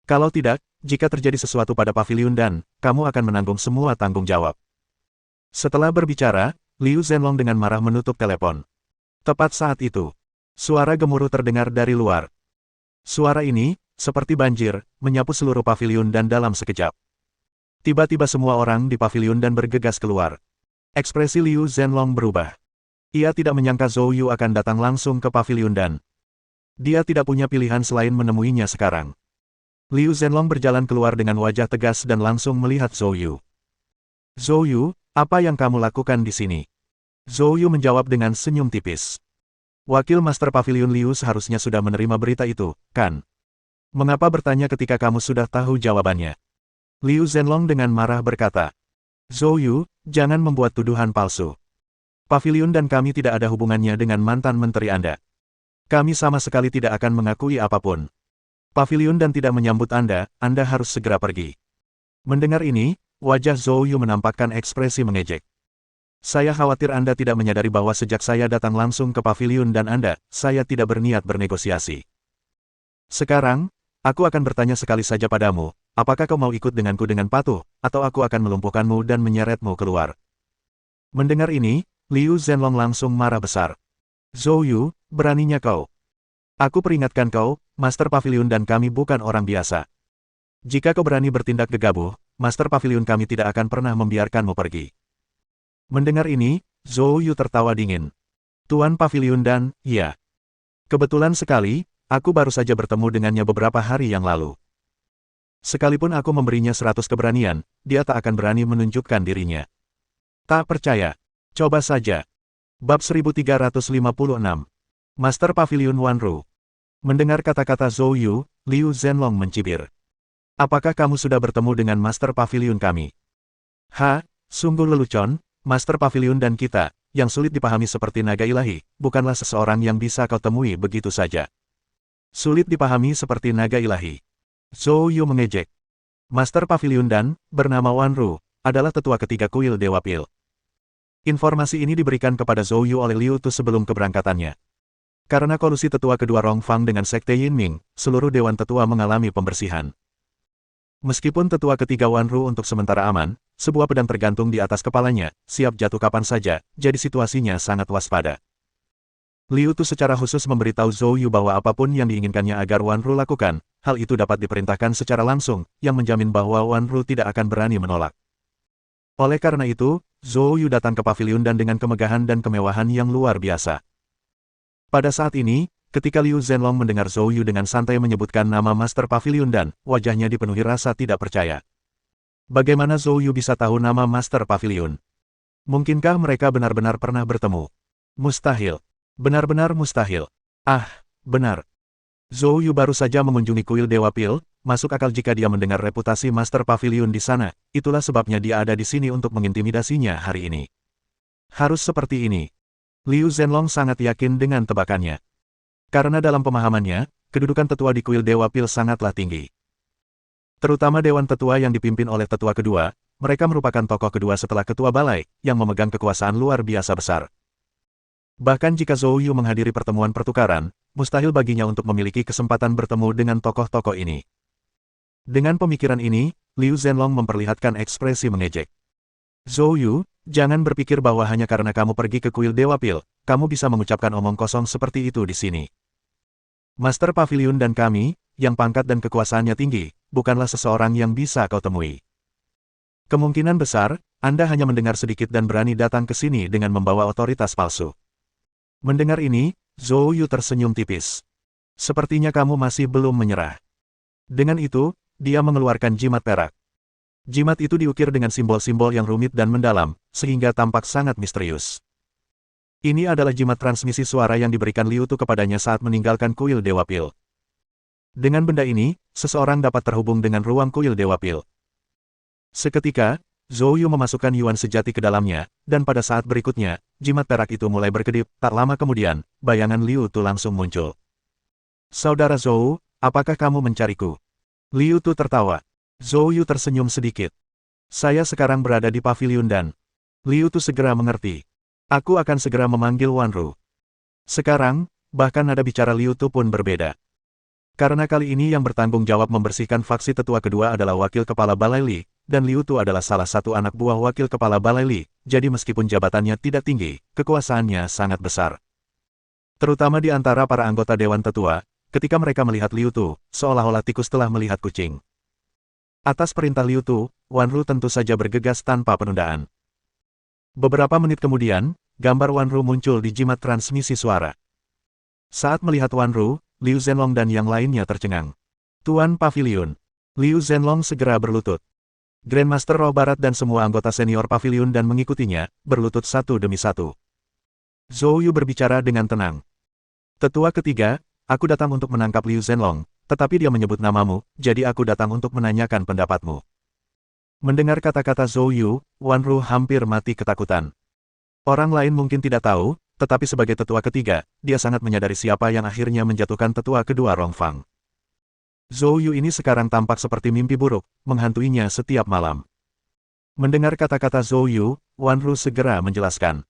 Kalau tidak, jika terjadi sesuatu pada Pavilion Dan, kamu akan menanggung semua tanggung jawab. Setelah berbicara, Liu Zhenlong dengan marah menutup telepon. Tepat saat itu, suara gemuruh terdengar dari luar. Suara ini, seperti banjir, menyapu seluruh pavilion dan dalam sekejap. Tiba-tiba semua orang di pavilion dan bergegas keluar. Ekspresi Liu Zhenlong berubah. Ia tidak menyangka Zhou Yu akan datang langsung ke pavilion dan. Dia tidak punya pilihan selain menemuinya sekarang. Liu Zhenlong berjalan keluar dengan wajah tegas dan langsung melihat Zhou Yu. Zhou Yu, apa yang kamu lakukan di sini? Zhou Yu menjawab dengan senyum tipis. Wakil Master Pavilion Liu seharusnya sudah menerima berita itu, kan? Mengapa bertanya ketika kamu sudah tahu jawabannya? Liu Zhenlong dengan marah berkata. Zhou Yu, jangan membuat tuduhan palsu. Pavilion dan kami tidak ada hubungannya dengan mantan menteri Anda. Kami sama sekali tidak akan mengakui apapun. Pavilion dan tidak menyambut Anda harus segera pergi. Mendengar ini, wajah Zhou Yu menampakkan ekspresi mengejek. Saya khawatir Anda tidak menyadari bahwa sejak saya datang langsung ke pavilion dan saya tidak berniat bernegosiasi. Sekarang, aku akan bertanya sekali saja padamu, apakah kau mau ikut denganku dengan patuh, atau aku akan melumpuhkanmu dan menyeretmu keluar? Mendengar ini, Liu Zhenlong langsung marah besar. Zhou Yu, beraninya kau. Aku peringatkan kau, Master Pavilion dan kami bukan orang biasa. Jika kau berani bertindak gegabah, Master Pavilion kami tidak akan pernah membiarkanmu pergi. Mendengar ini, Zhou Yu tertawa dingin. Tuan Pavilion dan, ya. Kebetulan sekali, aku baru saja bertemu dengannya beberapa hari yang lalu. Sekalipun aku memberinya 100 keberanian, dia tak akan berani menunjukkan dirinya. Tak percaya? Coba saja. Bab 1356. Master Pavilion Wanru. Mendengar kata-kata Zhou Yu, Liu Zhenlong mencibir. Apakah kamu sudah bertemu dengan Master Pavilion kami? Sungguh lelucon, Master Pavilion dan kita, yang sulit dipahami seperti naga ilahi, bukanlah seseorang yang bisa kau temui begitu saja. Sulit dipahami seperti naga ilahi. Zhou Yu mengejek. Master Pavilion dan, bernama Wanru, adalah tetua ketiga kuil Dewa Pil. Informasi ini diberikan kepada Zhou Yu oleh Liu Tu sebelum keberangkatannya. Karena kolusi tetua kedua Rong Fang dengan Sekte Yinming, seluruh Dewan Tetua mengalami pembersihan. Meskipun tetua ketiga Wanru untuk sementara aman, sebuah pedang tergantung di atas kepalanya, siap jatuh kapan saja, jadi situasinya sangat waspada. Liu Tu secara khusus memberitahu Zhou Yu bahwa apapun yang diinginkannya agar Wanru lakukan, hal itu dapat diperintahkan secara langsung, yang menjamin bahwa Wanru tidak akan berani menolak. Oleh karena itu, Zhou Yu datang ke pavilion dan dengan kemegahan dan kemewahan yang luar biasa. Pada saat ini, ketika Liu Zhenlong mendengar Zhou Yu dengan santai menyebutkan nama Master Pavilion dan, wajahnya dipenuhi rasa tidak percaya. Bagaimana Zhou Yu bisa tahu nama Master Pavilion? Mungkinkah mereka benar-benar pernah bertemu? Mustahil. Benar-benar mustahil. Benar. Zhou Yu baru saja mengunjungi kuil Dewa Pil, masuk akal jika dia mendengar reputasi Master Pavilion di sana, itulah sebabnya dia ada di sini untuk mengintimidasinya hari ini. Harus seperti ini. Liu Zhenlong sangat yakin dengan tebakannya. Karena dalam pemahamannya, kedudukan tetua di kuil Dewa Pil sangatlah tinggi. Terutama Dewan Tetua yang dipimpin oleh tetua kedua, mereka merupakan tokoh kedua setelah ketua balai, yang memegang kekuasaan luar biasa besar. Bahkan jika Zhou Yu menghadiri pertemuan pertukaran, mustahil baginya untuk memiliki kesempatan bertemu dengan tokoh-tokoh ini. Dengan pemikiran ini, Liu Zhenlong memperlihatkan ekspresi mengejek. Zhou Yu, jangan berpikir bahwa hanya karena kamu pergi ke kuil Dewa Pil, kamu bisa mengucapkan omong kosong seperti itu di sini. Master Pavilion dan kami, yang pangkat dan kekuasaannya tinggi, bukanlah seseorang yang bisa kau temui. Kemungkinan besar, Anda hanya mendengar sedikit dan berani datang ke sini dengan membawa otoritas palsu. Mendengar ini, Zhou Yu tersenyum tipis. Sepertinya kamu masih belum menyerah. Dengan itu, dia mengeluarkan jimat perak. Jimat itu diukir dengan simbol-simbol yang rumit dan mendalam, sehingga tampak sangat misterius. Ini adalah jimat transmisi suara yang diberikan Liu Tu kepadanya saat meninggalkan kuil Dewa Pil. Dengan benda ini, seseorang dapat terhubung dengan ruang kuil Dewa Pil. Seketika, Zhou Yu memasukkan Yuan sejati ke dalamnya, dan pada saat berikutnya, jimat perak itu mulai berkedip. Tak lama kemudian, bayangan Liu Tu langsung muncul. Saudara Zhou, apakah kamu mencariku? Liu Tu tertawa. Zhou Yu tersenyum sedikit. Saya sekarang berada di paviliun dan... Liu Tu segera mengerti. Aku akan segera memanggil Wan Ru. Sekarang, bahkan nada bicara Liu Tu pun berbeda. Karena kali ini yang bertanggung jawab membersihkan faksi tetua kedua adalah Wakil Kepala Balai Li, dan Liu Tu adalah salah satu anak buah Wakil Kepala Balai Li, jadi meskipun jabatannya tidak tinggi, kekuasaannya sangat besar. Terutama di antara para anggota Dewan Tetua, ketika mereka melihat Liu Tu, seolah-olah tikus telah melihat kucing. Atas perintah Liu Tu, Wan Ru tentu saja bergegas tanpa penundaan. Beberapa menit kemudian, gambar Wan Ru muncul di jimat transmisi suara. Saat melihat Wan Ru, Liu Zhenlong dan yang lainnya tercengang. Tuan Paviliun. Liu Zhenlong segera berlutut. Grandmaster Roh Barat dan semua anggota senior Paviliun dan mengikutinya, berlutut satu demi satu. Zhou Yu berbicara dengan tenang. Tetua ketiga, aku datang untuk menangkap Liu Zhenlong, tetapi dia menyebut namamu, jadi aku datang untuk menanyakan pendapatmu. Mendengar kata-kata Zhou Yu, Wan Ru hampir mati ketakutan. Orang lain mungkin tidak tahu, tetapi sebagai tetua ketiga, dia sangat menyadari siapa yang akhirnya menjatuhkan tetua kedua Rongfang. Zhou Yu ini sekarang tampak seperti mimpi buruk, menghantuinya setiap malam. Mendengar kata-kata Zhou Yu, Wan Ru segera menjelaskan.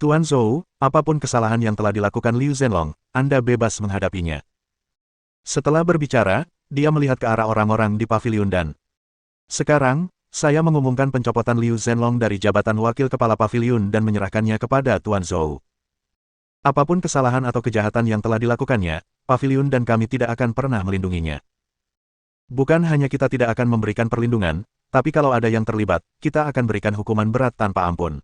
Tuan Zhou, apapun kesalahan yang telah dilakukan Liu Zhenlong, Anda bebas menghadapinya. Setelah berbicara, dia melihat ke arah orang-orang di paviliun dan... Sekarang, saya mengumumkan pencopotan Liu Zhenlong dari jabatan Wakil Kepala Paviliun dan menyerahkannya kepada Tuan Zhou. Apapun kesalahan atau kejahatan yang telah dilakukannya, Paviliun dan kami tidak akan pernah melindunginya. Bukan hanya kita tidak akan memberikan perlindungan, tapi kalau ada yang terlibat, kita akan berikan hukuman berat tanpa ampun.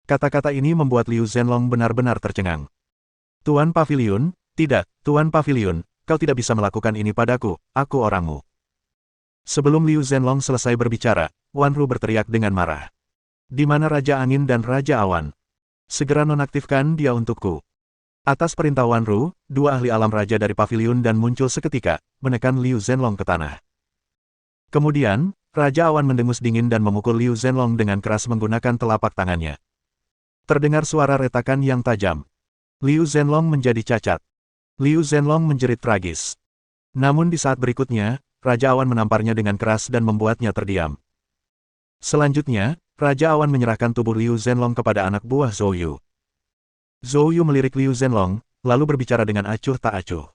Kata-kata ini membuat Liu Zhenlong benar-benar tercengang. Tuan Paviliun, tidak, Tuan Paviliun, kau tidak bisa melakukan ini padaku, aku orangmu. Sebelum Liu Zhenlong selesai berbicara, Wan Ru berteriak dengan marah. Di mana Raja Angin dan Raja Awan? Segera nonaktifkan dia untukku. Atas perintah Wan Ru, dua ahli alam raja dari paviliun dan muncul seketika, menekan Liu Zhenlong ke tanah. Kemudian, Raja Awan mendengus dingin dan memukul Liu Zhenlong dengan keras menggunakan telapak tangannya. Terdengar suara retakan yang tajam. Liu Zhenlong menjadi cacat. Liu Zhenlong menjerit tragis. Namun di saat berikutnya, Raja Awan menamparnya dengan keras dan membuatnya terdiam. Selanjutnya, Raja Awan menyerahkan tubuh Liu Zhenlong kepada anak buah Zhou Yu. Zhou Yu melirik Liu Zhenlong, lalu berbicara dengan acuh tak acuh.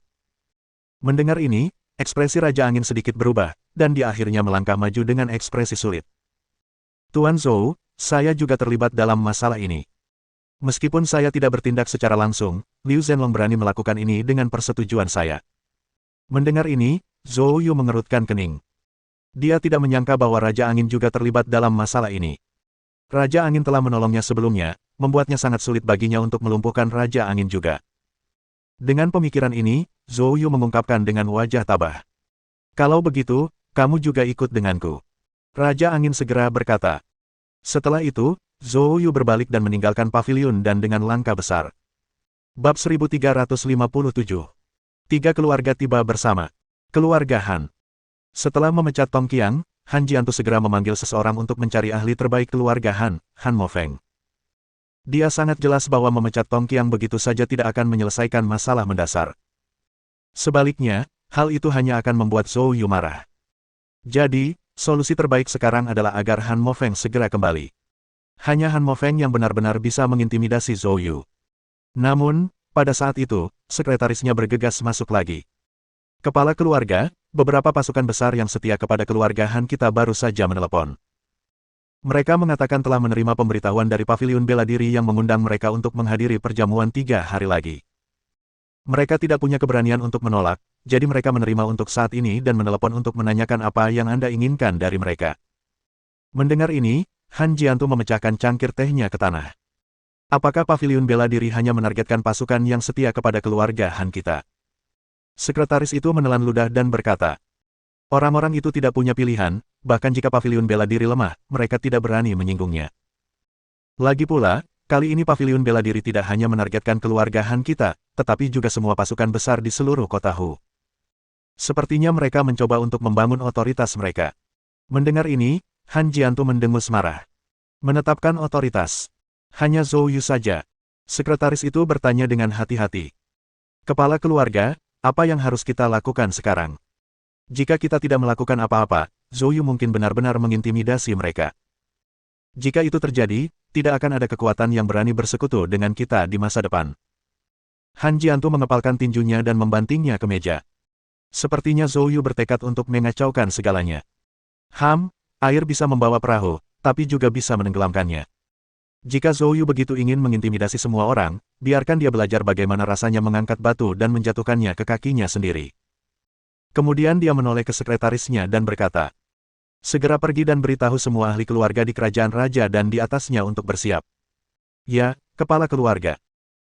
Mendengar ini, ekspresi Raja Angin sedikit berubah, dan dia akhirnya melangkah maju dengan ekspresi sulit. Tuan Zhou, saya juga terlibat dalam masalah ini. Meskipun saya tidak bertindak secara langsung, Liu Zhenlong berani melakukan ini dengan persetujuan saya. Mendengar ini, Zhou Yu mengerutkan kening. Dia tidak menyangka bahwa Raja Angin juga terlibat dalam masalah ini. Raja Angin telah menolongnya sebelumnya, membuatnya sangat sulit baginya untuk melumpuhkan Raja Angin juga. Dengan pemikiran ini, Zhou Yu mengungkapkan dengan wajah tabah. Kalau begitu, kamu juga ikut denganku. Raja Angin segera berkata. Setelah itu, Zhou Yu berbalik dan meninggalkan paviliun dan dengan langkah besar. Bab 1357. Tiga keluarga tiba bersama. Keluarga Han. Setelah memecat Tong Qiang, Han Jiantu segera memanggil seseorang untuk mencari ahli terbaik keluarga Han, Han Mofeng. Dia sangat jelas bahwa memecat Tong Qiang begitu saja tidak akan menyelesaikan masalah mendasar. Sebaliknya, hal itu hanya akan membuat Zhou Yu marah. Jadi, solusi terbaik sekarang adalah agar Han Mofeng segera kembali. Hanya Han Mofeng yang benar-benar bisa mengintimidasi Zhou Yu. Namun, pada saat itu, sekretarisnya bergegas masuk lagi. Kepala keluarga, beberapa pasukan besar yang setia kepada keluarga Han kita baru saja menelepon. Mereka mengatakan telah menerima pemberitahuan dari Paviliun Bela Diri yang mengundang mereka untuk menghadiri perjamuan 3 hari lagi. Mereka tidak punya keberanian untuk menolak, jadi mereka menerima untuk saat ini dan menelepon untuk menanyakan apa yang Anda inginkan dari mereka. Mendengar ini, Han Jiantu memecahkan cangkir tehnya ke tanah. Apakah Paviliun Bela Diri hanya menargetkan pasukan yang setia kepada keluarga Han kita? Sekretaris itu menelan ludah dan berkata, orang-orang itu tidak punya pilihan, bahkan jika Paviliun Bela Diri lemah, mereka tidak berani menyinggungnya. Lagi pula, kali ini Paviliun Bela Diri tidak hanya menargetkan keluarga Han kita, tetapi juga semua pasukan besar di seluruh kota Hu. Sepertinya mereka mencoba untuk membangun otoritas mereka. Mendengar ini, Han Jiantu mendengus marah. Menetapkan otoritas. Hanya Zhou Yu saja. Sekretaris itu bertanya dengan hati-hati. Kepala keluarga, apa yang harus kita lakukan sekarang? Jika kita tidak melakukan apa-apa, Zhou Yu mungkin benar-benar mengintimidasi mereka. Jika itu terjadi, tidak akan ada kekuatan yang berani bersekutu dengan kita di masa depan. Han Jiantu mengepalkan tinjunya dan membantingnya ke meja. Sepertinya Zhou Yu bertekad untuk mengacaukan segalanya. Air bisa membawa perahu, tapi juga bisa menenggelamkannya. Jika Zhou Yu begitu ingin mengintimidasi semua orang, biarkan dia belajar bagaimana rasanya mengangkat batu dan menjatuhkannya ke kakinya sendiri. Kemudian dia menoleh ke sekretarisnya dan berkata, segera pergi dan beritahu semua ahli keluarga di kerajaan raja dan di atasnya untuk bersiap. Ya, kepala keluarga.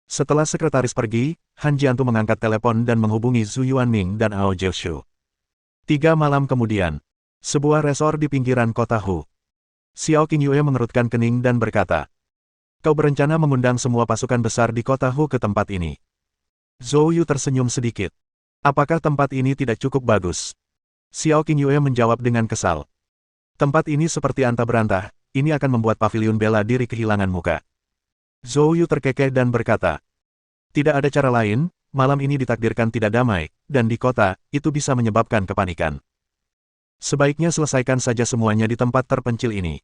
Setelah sekretaris pergi, Han Jiantu mengangkat telepon dan menghubungi Zhu Yuanming dan Ao Jiushu. 3 malam kemudian, sebuah resor di pinggiran kota Hu. Xiao Qingyue mengerutkan kening dan berkata, kau berencana mengundang semua pasukan besar di kota Hu ke tempat ini. Zhou Yu tersenyum sedikit. Apakah tempat ini tidak cukup bagus? Xiao Qingyue menjawab dengan kesal. Tempat ini seperti anta berantah, ini akan membuat paviliun bela diri kehilangan muka. Zhou Yu terkekeh dan berkata, tidak ada cara lain, malam ini ditakdirkan tidak damai, dan di kota, itu bisa menyebabkan kepanikan. Sebaiknya selesaikan saja semuanya di tempat terpencil ini.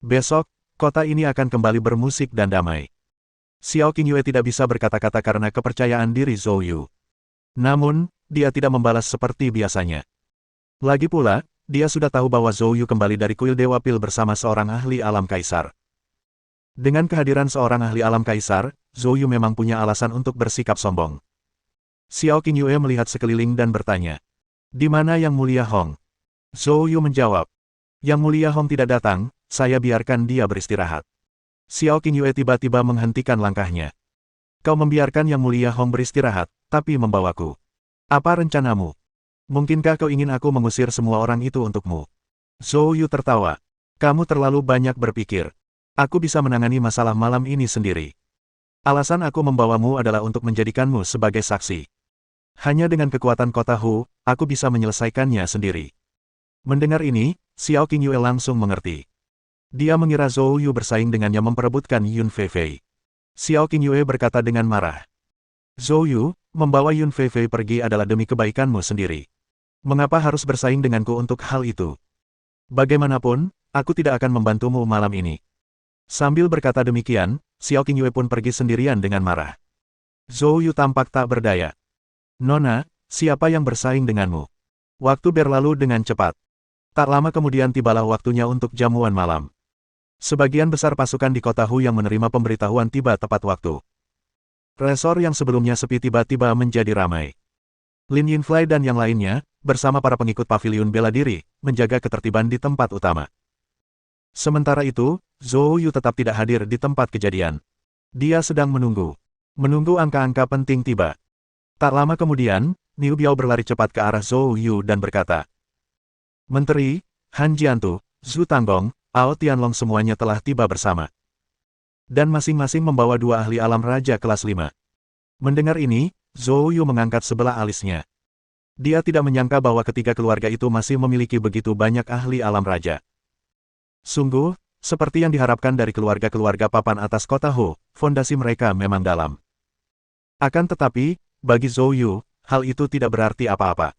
Besok, kota ini akan kembali bermusik dan damai. Xiao Qingyue tidak bisa berkata-kata karena kepercayaan diri Zhou Yu. Namun, dia tidak membalas seperti biasanya. Lagi pula, dia sudah tahu bahwa Zhou Yu kembali dari kuil Dewa Pil bersama seorang ahli alam kaisar. Dengan kehadiran seorang ahli alam kaisar, Zhou Yu memang punya alasan untuk bersikap sombong. Xiao Qingyue melihat sekeliling dan bertanya, di mana Yang Mulia Hong? Zhou Yu menjawab, Yang Mulia Hong tidak datang, saya biarkan dia beristirahat. Xiao Qingyue tiba-tiba menghentikan langkahnya. Kau membiarkan Yang Mulia Hong beristirahat, tapi membawaku. Apa rencanamu? Mungkinkah kau ingin aku mengusir semua orang itu untukmu? Zhou Yu tertawa. Kamu terlalu banyak berpikir. Aku bisa menangani masalah malam ini sendiri. Alasan aku membawamu adalah untuk menjadikanmu sebagai saksi. Hanya dengan kekuatan kota Hu, aku bisa menyelesaikannya sendiri. Mendengar ini, Xiao Qingyue langsung mengerti. Dia mengira Zhou Yu bersaing dengannya memperebutkan Yun Feifei. Xiao Qingyue berkata dengan marah. Zhou Yu, membawa Yun Feifei pergi adalah demi kebaikanmu sendiri. Mengapa harus bersaing denganku untuk hal itu? Bagaimanapun, aku tidak akan membantumu malam ini. Sambil berkata demikian, Xiao Qingyue pun pergi sendirian dengan marah. Zhou Yu tampak tak berdaya. Nona, siapa yang bersaing denganmu? Waktu berlalu dengan cepat. Tak lama kemudian tibalah waktunya untuk jamuan malam. Sebagian besar pasukan di kota Hu yang menerima pemberitahuan tiba tepat waktu. Resor yang sebelumnya sepi tiba-tiba menjadi ramai. Lin Yinflai dan yang lainnya, bersama para pengikut paviliun bela diri, menjaga ketertiban di tempat utama. Sementara itu, Zhou Yu tetap tidak hadir di tempat kejadian. Dia sedang menunggu angka-angka penting tiba. Tak lama kemudian, Niu Biao berlari cepat ke arah Zhou Yu dan berkata, Menteri, Han Jiantu, Zhu Tanggong, Ao Tianlong semuanya telah tiba bersama. Dan masing-masing membawa 2 ahli alam raja kelas 5. Mendengar ini, Zhou Yu mengangkat sebelah alisnya. Dia tidak menyangka bahwa ketiga keluarga itu masih memiliki begitu banyak ahli alam raja. Sungguh, seperti yang diharapkan dari keluarga-keluarga papan atas kota Hu, fondasi mereka memang dalam. Akan tetapi, bagi Zhou Yu, hal itu tidak berarti apa-apa.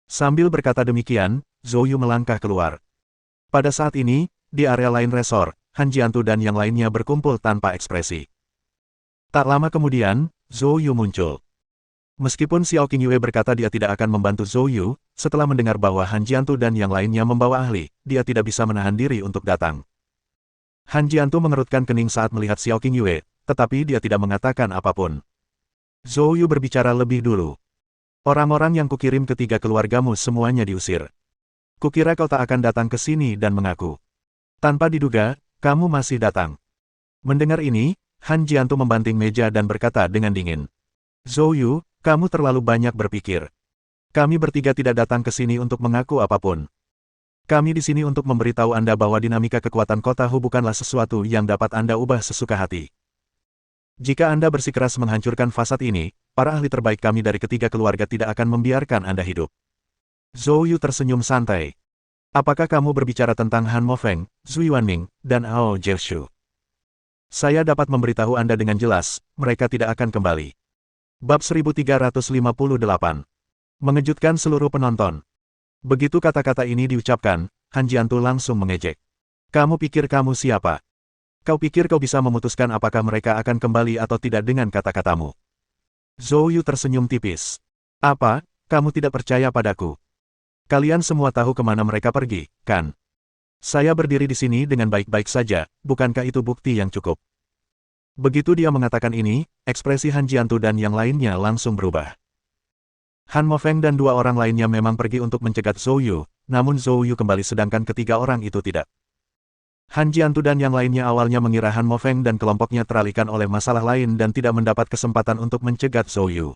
Sambil berkata demikian, Zhou Yu melangkah keluar. Pada saat ini, di area lain resor, Han Jiantu dan yang lainnya berkumpul tanpa ekspresi. Tak lama kemudian, Zhou Yu muncul. Meskipun Xiao Qingyue berkata dia tidak akan membantu Zhou Yu, setelah mendengar bahwa Han Jiantu dan yang lainnya membawa ahli, dia tidak bisa menahan diri untuk datang. Han Jiantu mengerutkan kening saat melihat Xiao Qingyue, tetapi dia tidak mengatakan apapun. Zhou Yu berbicara lebih dulu. Orang-orang yang kukirim ketiga keluargamu semuanya diusir. Kukira kau tak akan datang ke sini dan mengaku. Tanpa diduga, kamu masih datang. Mendengar ini, Han Jiantu membanting meja dan berkata dengan dingin. Zhou Yu, kamu terlalu banyak berpikir. Kami bertiga tidak datang ke sini untuk mengaku apapun. Kami di sini untuk memberitahu Anda bahwa dinamika kekuatan kota Hu bukanlah sesuatu yang dapat Anda ubah sesuka hati. Jika Anda bersikeras menghancurkan fasad ini, para ahli terbaik kami dari ketiga keluarga tidak akan membiarkan Anda hidup. Zhou Yu tersenyum santai. Apakah kamu berbicara tentang Han Mofeng, Zhu Yuanming, dan Hao Jiushu? Saya dapat memberitahu Anda dengan jelas, mereka tidak akan kembali. Bab 1358. Mengejutkan seluruh penonton. Begitu kata-kata ini diucapkan, Han Jiantu langsung mengejek. Kamu pikir kamu siapa? Kau pikir kau bisa memutuskan apakah mereka akan kembali atau tidak dengan kata-katamu? Zhou Yu tersenyum tipis. Apa, kamu tidak percaya padaku? Kalian semua tahu kemana mereka pergi, kan? Saya berdiri di sini dengan baik-baik saja, bukankah itu bukti yang cukup? Begitu dia mengatakan ini, ekspresi Han Jiantu dan yang lainnya langsung berubah. Han Mofeng dan dua orang lainnya memang pergi untuk mencegat Zhou Yu, namun Zhou Yu kembali sedangkan ketiga orang itu tidak. Han Jiantu dan yang lainnya awalnya mengira Han Mofeng dan kelompoknya teralihkan oleh masalah lain dan tidak mendapat kesempatan untuk mencegat Zhou Yu.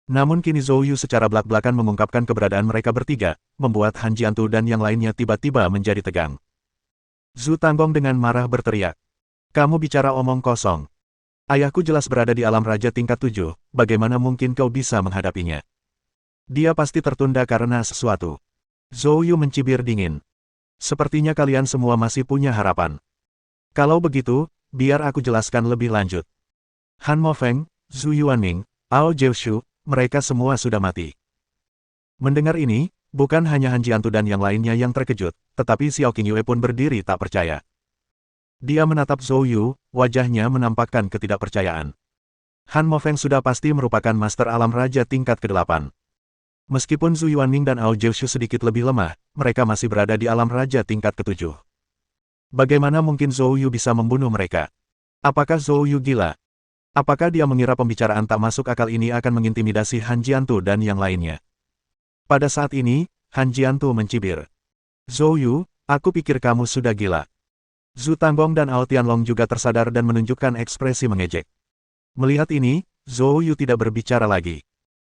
Namun kini Zhou Yu secara belak-belakan mengungkapkan keberadaan mereka bertiga, membuat Han Jiantu dan yang lainnya tiba-tiba menjadi tegang. Zhu Tanggong dengan marah berteriak. Kamu bicara omong kosong. Ayahku jelas berada di alam raja tingkat 7, bagaimana mungkin kau bisa menghadapinya? Dia pasti tertunda karena sesuatu. Zhou Yu mencibir dingin. Sepertinya kalian semua masih punya harapan. Kalau begitu, biar aku jelaskan lebih lanjut. Han Mofeng, Zhu Yuanming, Hao Jiushu, mereka semua sudah mati. Mendengar ini, bukan hanya Han Jiantu dan yang lainnya yang terkejut, tetapi Xiao Qingyue pun berdiri tak percaya. Dia menatap Zhou Yu, wajahnya menampakkan ketidakpercayaan. Han Mofeng sudah pasti merupakan master alam raja tingkat ke-8. Meskipun Zhu Yuanming dan Hao Jiushu sedikit lebih lemah, mereka masih berada di alam raja tingkat ke-7. Bagaimana mungkin Zhou Yu bisa membunuh mereka? Apakah Zhou Yu gila? Apakah dia mengira pembicaraan tak masuk akal ini akan mengintimidasi Han Jiantu dan yang lainnya? Pada saat ini, Han Jiantu mencibir. Zhou Yu, aku pikir kamu sudah gila. Zhu Tanggong dan Hao Tianlong juga tersadar dan menunjukkan ekspresi mengejek. Melihat ini, Zhou Yu tidak berbicara lagi.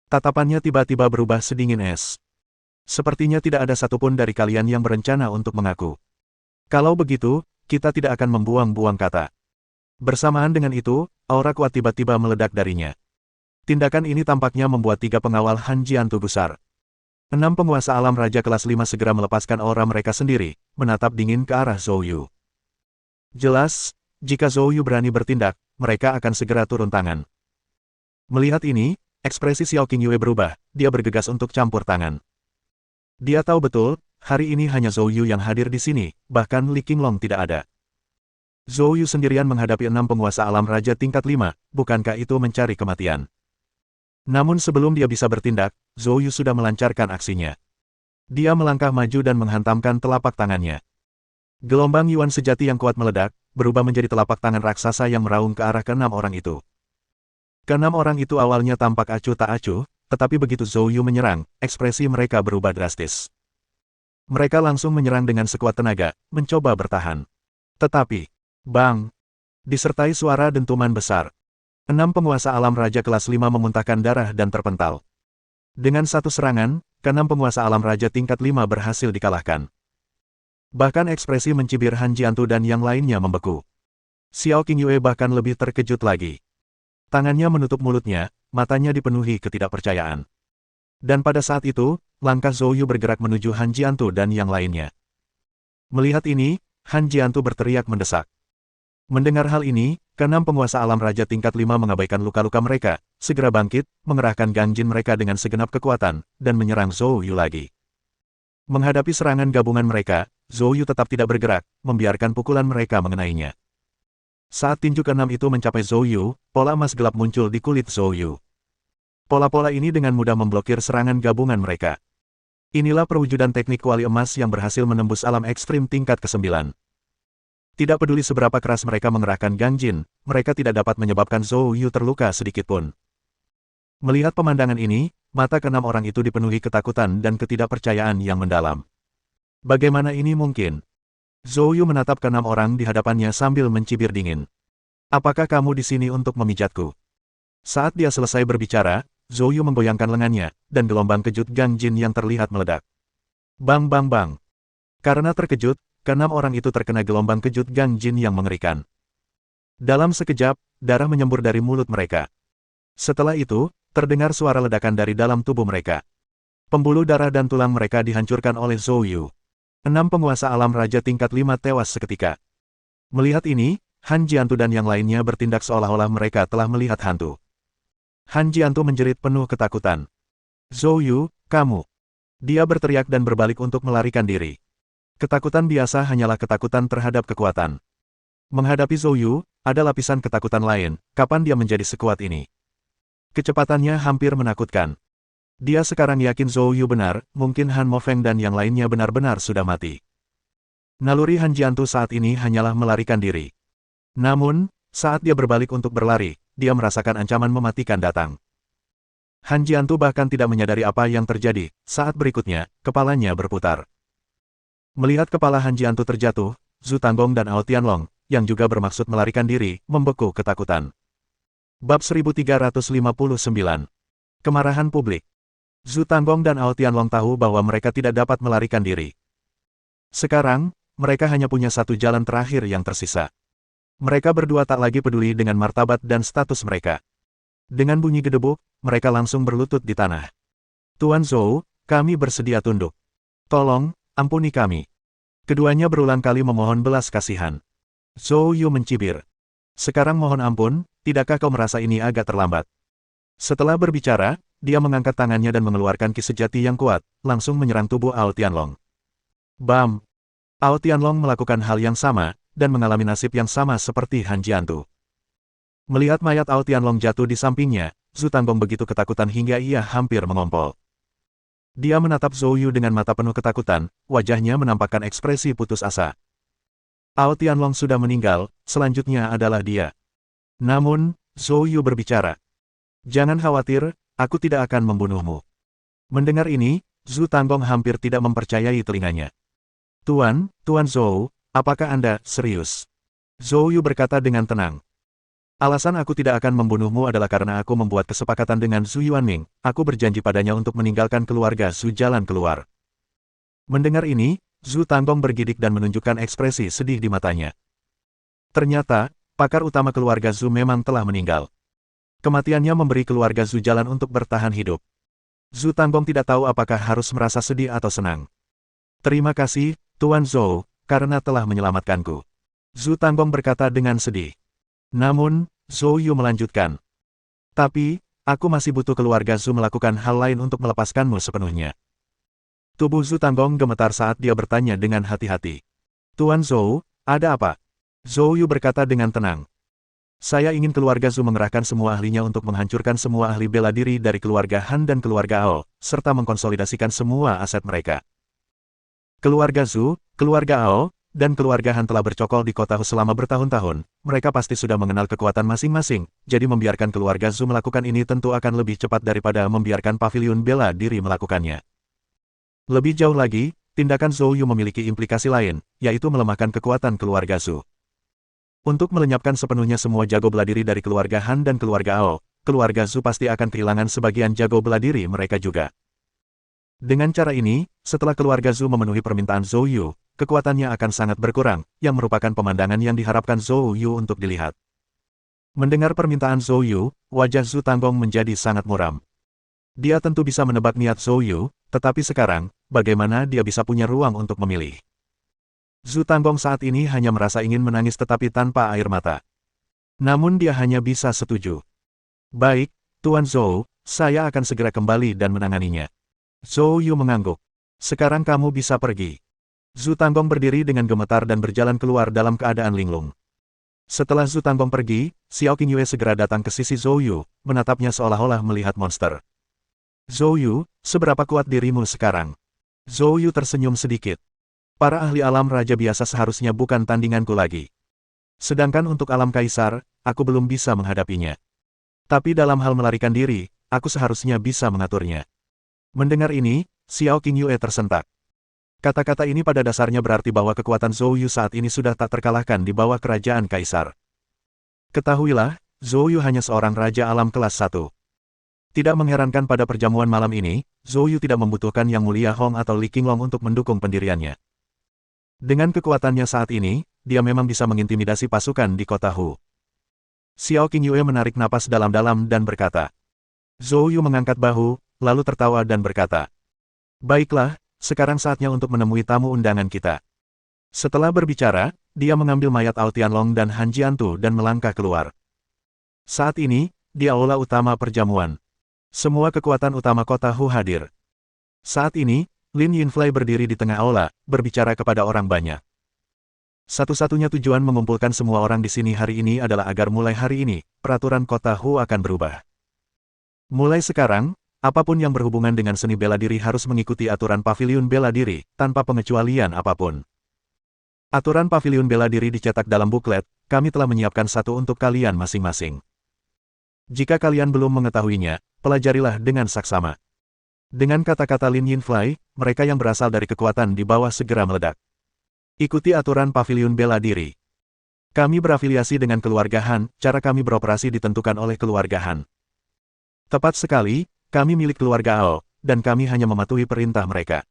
Tatapannya tiba-tiba berubah sedingin es. Sepertinya tidak ada satupun dari kalian yang berencana untuk mengaku. Kalau begitu, kita tidak akan membuang-buang kata. Bersamaan dengan itu, aura kuat tiba-tiba meledak darinya. Tindakan ini tampaknya membuat tiga pengawal Han Jiantu gusar. 6 penguasa alam raja kelas 5 segera melepaskan aura mereka sendiri, menatap dingin ke arah Zhou Yu. Jelas, jika Zhou Yu berani bertindak, mereka akan segera turun tangan. Melihat ini, ekspresi Xiao Qingyue berubah, dia bergegas untuk campur tangan. Dia tahu betul, hari ini hanya Zhou Yu yang hadir di sini, bahkan Li Qinglong tidak ada. Zhou Yu sendirian menghadapi 6 penguasa alam raja tingkat 5, bukankah itu mencari kematian? Namun sebelum dia bisa bertindak, Zhou Yu sudah melancarkan aksinya. Dia melangkah maju dan menghantamkan telapak tangannya. Gelombang Yuan sejati yang kuat meledak, berubah menjadi telapak tangan raksasa yang meraung ke arah ke-6 orang itu. Ke-6 orang itu awalnya tampak acuh tak acuh, tetapi begitu Zhou Yu menyerang, ekspresi mereka berubah drastis. Mereka langsung menyerang dengan sekuat tenaga, mencoba bertahan. Tetapi, bang! Disertai suara dentuman besar. 6 penguasa alam raja kelas 5 memuntahkan darah dan terpental. Dengan satu serangan, ke-6 penguasa alam raja tingkat 5 berhasil dikalahkan. Bahkan ekspresi mencibir Han Jiantu dan yang lainnya membeku. Xiao Qingyue bahkan lebih terkejut lagi. Tangannya menutup mulutnya, matanya dipenuhi ketidakpercayaan. Dan pada saat itu, langkah Zhou Yu bergerak menuju Han Jiantu dan yang lainnya. Melihat ini, Han Jiantu berteriak mendesak. Mendengar hal ini, ke-6 penguasa alam raja tingkat 5 mengabaikan luka-luka mereka, segera bangkit, mengerahkan gangjin mereka dengan segenap kekuatan, dan menyerang Zhou Yu lagi. Menghadapi serangan gabungan mereka, Zhou Yu tetap tidak bergerak, membiarkan pukulan mereka mengenainya. Saat tinju ke-6 itu mencapai Zhou Yu, pola emas gelap muncul di kulit Zhou Yu. Pola-pola ini dengan mudah memblokir serangan gabungan mereka. Inilah perwujudan teknik kuali emas yang berhasil menembus alam ekstrim tingkat ke-9. Tidak peduli seberapa keras mereka mengerahkan gangjin, mereka tidak dapat menyebabkan Zhou Yu terluka sedikitpun. Melihat pemandangan ini, mata ke-6 orang itu dipenuhi ketakutan dan ketidakpercayaan yang mendalam. Bagaimana ini mungkin? Zhou Yu menatap ke-6 orang di hadapannya sambil mencibir dingin. Apakah kamu di sini untuk memijatku? Saat dia selesai berbicara, Zhou Yu menggoyangkan lengannya, dan gelombang kejut gangjin yang terlihat meledak. Bang bang bang. Karena terkejut, ke-6 orang itu terkena gelombang kejut gangjin yang mengerikan. Dalam sekejap, darah menyembur dari mulut mereka. Setelah itu, terdengar suara ledakan dari dalam tubuh mereka. Pembuluh darah dan tulang mereka dihancurkan oleh Zhou Yu. 6 penguasa alam raja tingkat 5 tewas seketika. Melihat ini, Han Jiantu dan yang lainnya bertindak seolah-olah mereka telah melihat hantu. Han Jiantu menjerit penuh ketakutan. Zhou Yu, kamu! Dia berteriak dan berbalik untuk melarikan diri. Ketakutan biasa hanyalah ketakutan terhadap kekuatan. Menghadapi Zhou Yu, ada lapisan ketakutan lain, kapan dia menjadi sekuat ini. Kecepatannya hampir menakutkan. Dia sekarang yakin Zhou Yu benar, mungkin Han Mofeng dan yang lainnya benar-benar sudah mati. Naluri Han Jiantu saat ini hanyalah melarikan diri. Namun, saat dia berbalik untuk berlari, dia merasakan ancaman mematikan datang. Han Jiantu bahkan tidak menyadari apa yang terjadi, saat berikutnya, kepalanya berputar. Melihat kepala Han Jiantu terjatuh, Zhu Tanggong dan Ao Tianlong, yang juga bermaksud melarikan diri, membeku ketakutan. Bab 1359. Kemarahan Publik. Zhu Tanggong dan Ao Tianlong tahu bahwa mereka tidak dapat melarikan diri. Sekarang, mereka hanya punya satu jalan terakhir yang tersisa. Mereka berdua tak lagi peduli dengan martabat dan status mereka. Dengan bunyi gedebuk, mereka langsung berlutut di tanah. Tuan Zhou, kami bersedia tunduk. Tolong, ampuni kami. Keduanya berulang kali memohon belas kasihan. Zhou Yu mencibir. Sekarang mohon ampun, tidakkah kau merasa ini agak terlambat? Setelah berbicara, dia mengangkat tangannya dan mengeluarkan ki sejati yang kuat, langsung menyerang tubuh Ao Tianlong. Bam! Ao Tianlong melakukan hal yang sama, dan mengalami nasib yang sama seperti Han Jiantu. Melihat mayat Ao Tianlong jatuh di sampingnya, Zhu Tanggong begitu ketakutan hingga ia hampir mengompol. Dia menatap Zhou Yu dengan mata penuh ketakutan, wajahnya menampakkan ekspresi putus asa. Ao Tianlong sudah meninggal, selanjutnya adalah dia. Namun, Zhou Yu berbicara. Jangan khawatir, aku tidak akan membunuhmu. Mendengar ini, Zhu Tanggong hampir tidak mempercayai telinganya. Tuan Zhou, apakah Anda serius? Zhou Yu berkata dengan tenang. Alasan aku tidak akan membunuhmu adalah karena aku membuat kesepakatan dengan Zhu Yuanming, aku berjanji padanya untuk meninggalkan keluarga Zhu jalan keluar. Mendengar ini, Zhu Tanggong bergidik dan menunjukkan ekspresi sedih di matanya. Ternyata, pakar utama keluarga Zhu memang telah meninggal. Kematiannya memberi keluarga Zhu jalan untuk bertahan hidup. Zhu Tanggong tidak tahu apakah harus merasa sedih atau senang. Terima kasih, Tuan Zhou, karena telah menyelamatkanku. Zhu Tanggong berkata dengan sedih. Namun, Zhou Yu melanjutkan. Tapi, aku masih butuh keluarga Zhu melakukan hal lain untuk melepaskanmu sepenuhnya. Tubuh Zhu Tanggong gemetar saat dia bertanya dengan hati-hati. Tuan Zhou, ada apa? Zhou Yu berkata dengan tenang. Saya ingin keluarga Zhu mengerahkan semua ahlinya untuk menghancurkan semua ahli bela diri dari keluarga Han dan keluarga Ao, serta mengkonsolidasikan semua aset mereka. Keluarga Zhu, keluarga Ao, dan keluarga Han telah bercokol di kota Hu selama bertahun-tahun, mereka pasti sudah mengenal kekuatan masing-masing, jadi membiarkan keluarga Zhu melakukan ini tentu akan lebih cepat daripada membiarkan paviliun bela diri melakukannya. Lebih jauh lagi, tindakan Zhou Yu memiliki implikasi lain, yaitu melemahkan kekuatan keluarga Zhu. Untuk melenyapkan sepenuhnya semua jago bela diri dari keluarga Han dan keluarga Ao, keluarga Zhu pasti akan kehilangan sebagian jago bela diri mereka juga. Dengan cara ini, setelah keluarga Zhu memenuhi permintaan Zhou Yu, kekuatannya akan sangat berkurang, yang merupakan pemandangan yang diharapkan Zhou Yu untuk dilihat. Mendengar permintaan Zhou Yu, wajah Zhu Tanggong menjadi sangat muram. Dia tentu bisa menebak niat Zhou Yu, tetapi sekarang, bagaimana dia bisa punya ruang untuk memilih? Zhu Tanggong saat ini hanya merasa ingin menangis tetapi tanpa air mata. Namun dia hanya bisa setuju. Baik, Tuan Zhou, saya akan segera kembali dan menanganinya. Zhou Yu mengangguk. Sekarang kamu bisa pergi. Zhu Tanggong berdiri dengan gemetar dan berjalan keluar dalam keadaan linglung. Setelah Zhu Tanggong pergi, Xiao Qingyue segera datang ke sisi Zhou Yu, menatapnya seolah-olah melihat monster. Zhou Yu, seberapa kuat dirimu sekarang? Zhou Yu tersenyum sedikit. Para ahli alam raja biasa seharusnya bukan tandinganku lagi. Sedangkan untuk alam kaisar, aku belum bisa menghadapinya. Tapi dalam hal melarikan diri, aku seharusnya bisa mengaturnya. Mendengar ini, Xiao Qingyue tersentak. Kata-kata ini pada dasarnya berarti bahwa kekuatan Zhou Yu saat ini sudah tak terkalahkan di bawah kerajaan kaisar. Ketahuilah, Zhou Yu hanya seorang raja alam kelas 1. Tidak mengherankan pada perjamuan malam ini, Zhou Yu tidak membutuhkan Yang Mulia Hong atau Li Qinglong untuk mendukung pendiriannya. Dengan kekuatannya saat ini, dia memang bisa mengintimidasi pasukan di kota Hu. Xiao Qingyue menarik napas dalam-dalam dan berkata. Zhou Yu mengangkat bahu, lalu tertawa dan berkata. Baiklah, sekarang saatnya untuk menemui tamu undangan kita. Setelah berbicara, dia mengambil mayat Ao Tianlong dan Han Jiantu dan melangkah keluar. Saat ini, di aula utama perjamuan. Semua kekuatan utama kota Hu hadir. Saat ini, Lin Yinflai berdiri di tengah aula, berbicara kepada orang banyak. Satu-satunya tujuan mengumpulkan semua orang di sini hari ini adalah agar mulai hari ini, peraturan kota Hu akan berubah. Mulai sekarang, apapun yang berhubungan dengan seni bela diri harus mengikuti aturan paviliun bela diri, tanpa pengecualian apapun. Aturan paviliun bela diri dicetak dalam buklet, kami telah menyiapkan satu untuk kalian masing-masing. Jika kalian belum mengetahuinya, pelajarilah dengan saksama. Dengan kata-kata Lin Yinflai, mereka yang berasal dari kekuatan di bawah segera meledak. Ikuti aturan paviliun bela diri. Kami berafiliasi dengan keluarga Han, cara kami beroperasi ditentukan oleh keluarga Han. Tepat sekali, kami milik keluarga Ao, dan kami hanya mematuhi perintah mereka.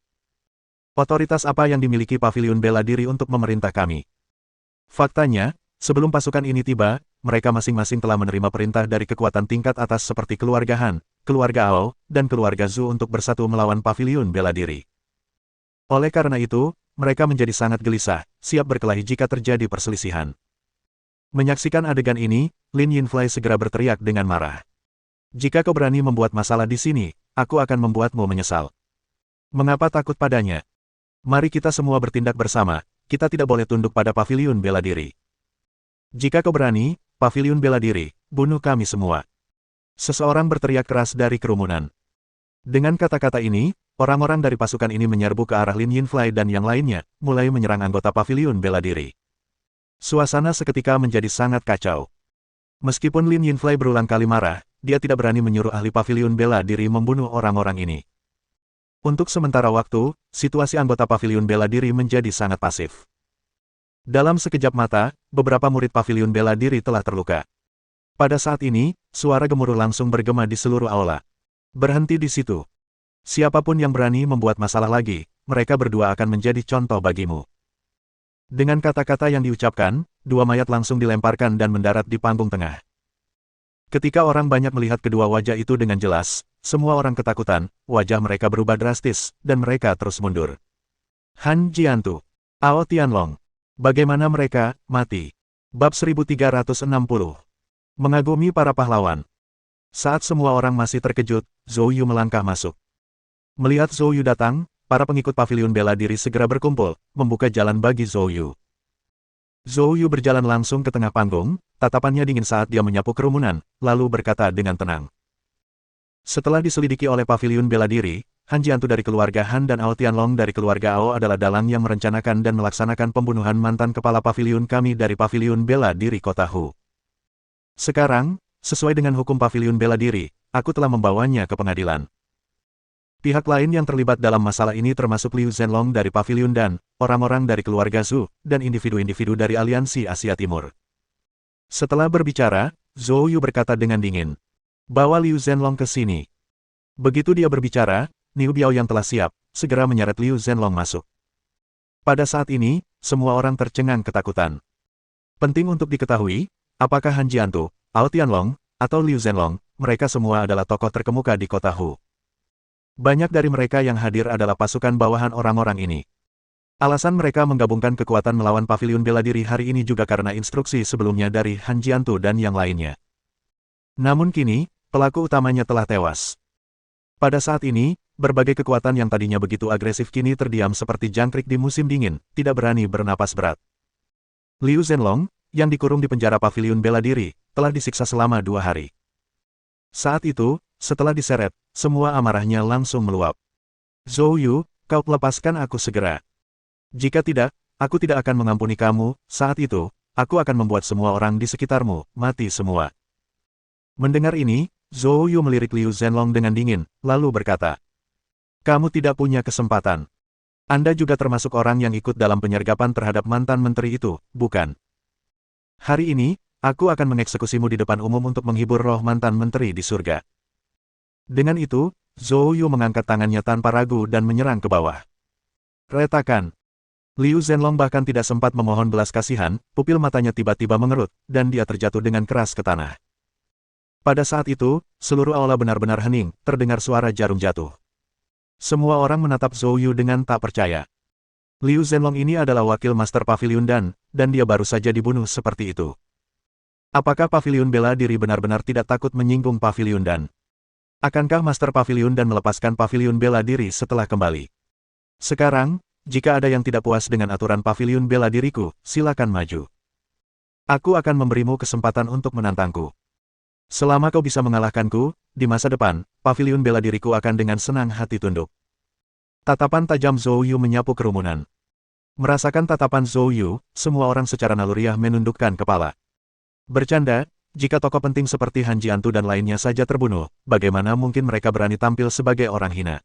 Otoritas apa yang dimiliki paviliun bela diri untuk memerintah kami? Faktanya, sebelum pasukan ini tiba, mereka masing-masing telah menerima perintah dari kekuatan tingkat atas seperti keluarga Han, keluarga Ao, dan keluarga Zhu untuk bersatu melawan paviliun bela diri. Oleh karena itu, mereka menjadi sangat gelisah, siap berkelahi jika terjadi perselisihan. Menyaksikan adegan ini, Lin Yinflai segera berteriak dengan marah. Jika kau berani membuat masalah di sini, aku akan membuatmu menyesal. Mengapa takut padanya? Mari kita semua bertindak bersama, kita tidak boleh tunduk pada paviliun bela diri. Jika kau berani, paviliun bela diri, bunuh kami semua. Seseorang berteriak keras dari kerumunan. Dengan kata-kata ini, orang-orang dari pasukan ini menyerbu ke arah Lin Yinflai dan yang lainnya, mulai menyerang anggota paviliun bela diri. Suasana seketika menjadi sangat kacau. Meskipun Lin Yinflai berulang kali marah, dia tidak berani menyuruh ahli paviliun bela diri membunuh orang-orang ini. Untuk sementara waktu, situasi anggota paviliun bela diri menjadi sangat pasif. Dalam sekejap mata, beberapa murid paviliun bela diri telah terluka. Pada saat ini, suara gemuruh langsung bergema di seluruh aula. Berhenti di situ. Siapapun yang berani membuat masalah lagi, mereka berdua akan menjadi contoh bagimu. Dengan kata-kata yang diucapkan, dua mayat langsung dilemparkan dan mendarat di panggung tengah. Ketika orang banyak melihat kedua wajah itu dengan jelas, semua orang ketakutan, wajah mereka berubah drastis, dan mereka terus mundur. Han Jiantu, Ao Tianlong. Bagaimana mereka mati? Bab 1360. Mengagumi para pahlawan. Saat semua orang masih terkejut, Zhou Yu melangkah masuk. Melihat Zhou Yu datang, para pengikut paviliun bela diri segera berkumpul, membuka jalan bagi Zhou Yu. Zhou Yu berjalan langsung ke tengah panggung, tatapannya dingin saat dia menyapu kerumunan, lalu berkata dengan tenang. Setelah diselidiki oleh paviliun bela diri, Han Jiantu dari keluarga Han dan Ao Tianlong dari keluarga Ao adalah dalang yang merencanakan dan melaksanakan pembunuhan mantan kepala paviliun kami dari paviliun bela diri kota Hu. Sekarang, sesuai dengan hukum paviliun bela diri, aku telah membawanya ke pengadilan. Pihak lain yang terlibat dalam masalah ini termasuk Liu Zhenlong dari paviliun dan orang-orang dari keluarga Zhu, dan individu-individu dari Aliansi Asia Timur. Setelah berbicara, Zhou Yu berkata dengan dingin. Bawa Liu Zhenlong ke sini. Begitu dia berbicara, Niu Biao yang telah siap, segera menyeret Liu Zhenlong masuk. Pada saat ini, semua orang tercengang ketakutan. Penting untuk diketahui, apakah Han Jiantu, Ao Tianlong, atau Liu Zhenlong, mereka semua adalah tokoh terkemuka di kota Hu. Banyak dari mereka yang hadir adalah pasukan bawahan orang-orang ini. Alasan mereka menggabungkan kekuatan melawan paviliun bela diri hari ini juga karena instruksi sebelumnya dari Han Jiantu dan yang lainnya. Namun kini, pelaku utamanya telah tewas. Pada saat ini, berbagai kekuatan yang tadinya begitu agresif kini terdiam seperti jangkrik di musim dingin, tidak berani bernapas berat. Liu Zhenlong, yang dikurung di penjara paviliun bela diri, telah disiksa selama 2 hari. Saat itu, setelah diseret, semua amarahnya langsung meluap. Zhou Yu, kau lepaskan aku segera. Jika tidak, aku tidak akan mengampuni kamu, saat itu, aku akan membuat semua orang di sekitarmu mati semua. Mendengar ini, Zhou Yu melirik Liu Zhenlong dengan dingin, lalu berkata, kamu tidak punya kesempatan. Anda juga termasuk orang yang ikut dalam penyergapan terhadap mantan menteri itu, bukan? Hari ini, aku akan mengeksekusimu di depan umum untuk menghibur roh mantan menteri di surga. Dengan itu, Zhou Yu mengangkat tangannya tanpa ragu dan menyerang ke bawah. Retakan. Liu Zhenlong bahkan tidak sempat memohon belas kasihan, pupil matanya tiba-tiba mengerut, dan dia terjatuh dengan keras ke tanah. Pada saat itu, seluruh aula benar-benar hening, terdengar suara jarum jatuh. Semua orang menatap Zhou Yu dengan tak percaya. Liu Zhenlong ini adalah wakil Master Pavilion dan dia baru saja dibunuh seperti itu. Apakah Pavilion bela diri benar-benar tidak takut menyinggung Pavilion Dan? Akankah Master Pavilion Dan melepaskan Pavilion bela diri setelah kembali? Sekarang, jika ada yang tidak puas dengan aturan Pavilion bela diriku, silakan maju. Aku akan memberimu kesempatan untuk menantangku. Selama kau bisa mengalahkanku, di masa depan, Pavilion bela diriku akan dengan senang hati tunduk. Tatapan tajam Zhou Yu menyapu kerumunan. Merasakan tatapan Zhou Yu, semua orang secara naluriah menundukkan kepala. Bercanda, jika tokoh penting seperti Han Jiantu dan lainnya saja terbunuh, bagaimana mungkin mereka berani tampil sebagai orang hina?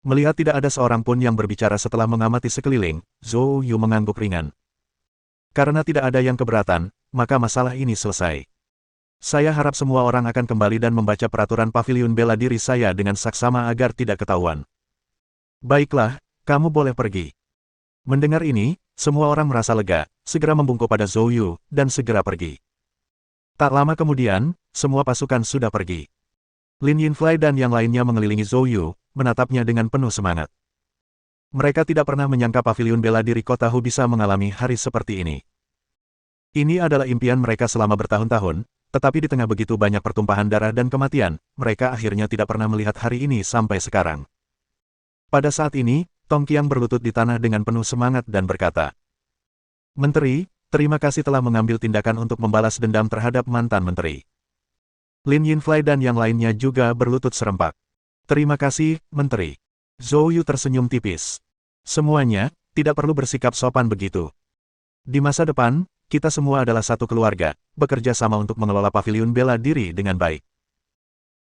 Melihat tidak ada seorang pun yang berbicara setelah mengamati sekeliling, Zhou Yu mengangguk ringan. Karena tidak ada yang keberatan, maka masalah ini selesai. Saya harap semua orang akan kembali dan membaca peraturan Pavilion bela diri saya dengan saksama agar tidak ketahuan. Baiklah, kamu boleh pergi. Mendengar ini, semua orang merasa lega, segera membungkuk pada Zhou Yu, dan segera pergi. Tak lama kemudian, semua pasukan sudah pergi. Lin Yinfei dan yang lainnya mengelilingi Zhou Yu, menatapnya dengan penuh semangat. Mereka tidak pernah menyangka Pavilion bela diri Kota Hu bisa mengalami hari seperti ini. Ini adalah impian mereka selama bertahun-tahun, tetapi di tengah begitu banyak pertumpahan darah dan kematian, mereka akhirnya tidak pernah melihat hari ini sampai sekarang. Pada saat ini, Tong Qiang berlutut di tanah dengan penuh semangat dan berkata, "Menteri, terima kasih telah mengambil tindakan untuk membalas dendam terhadap mantan menteri." Lin Yinfei dan yang lainnya juga berlutut serempak. "Terima kasih, Menteri." Zhou Yu tersenyum tipis. "Semuanya, tidak perlu bersikap sopan begitu. Di masa depan, kita semua adalah satu keluarga, bekerja sama untuk mengelola Pavilion bela diri dengan baik.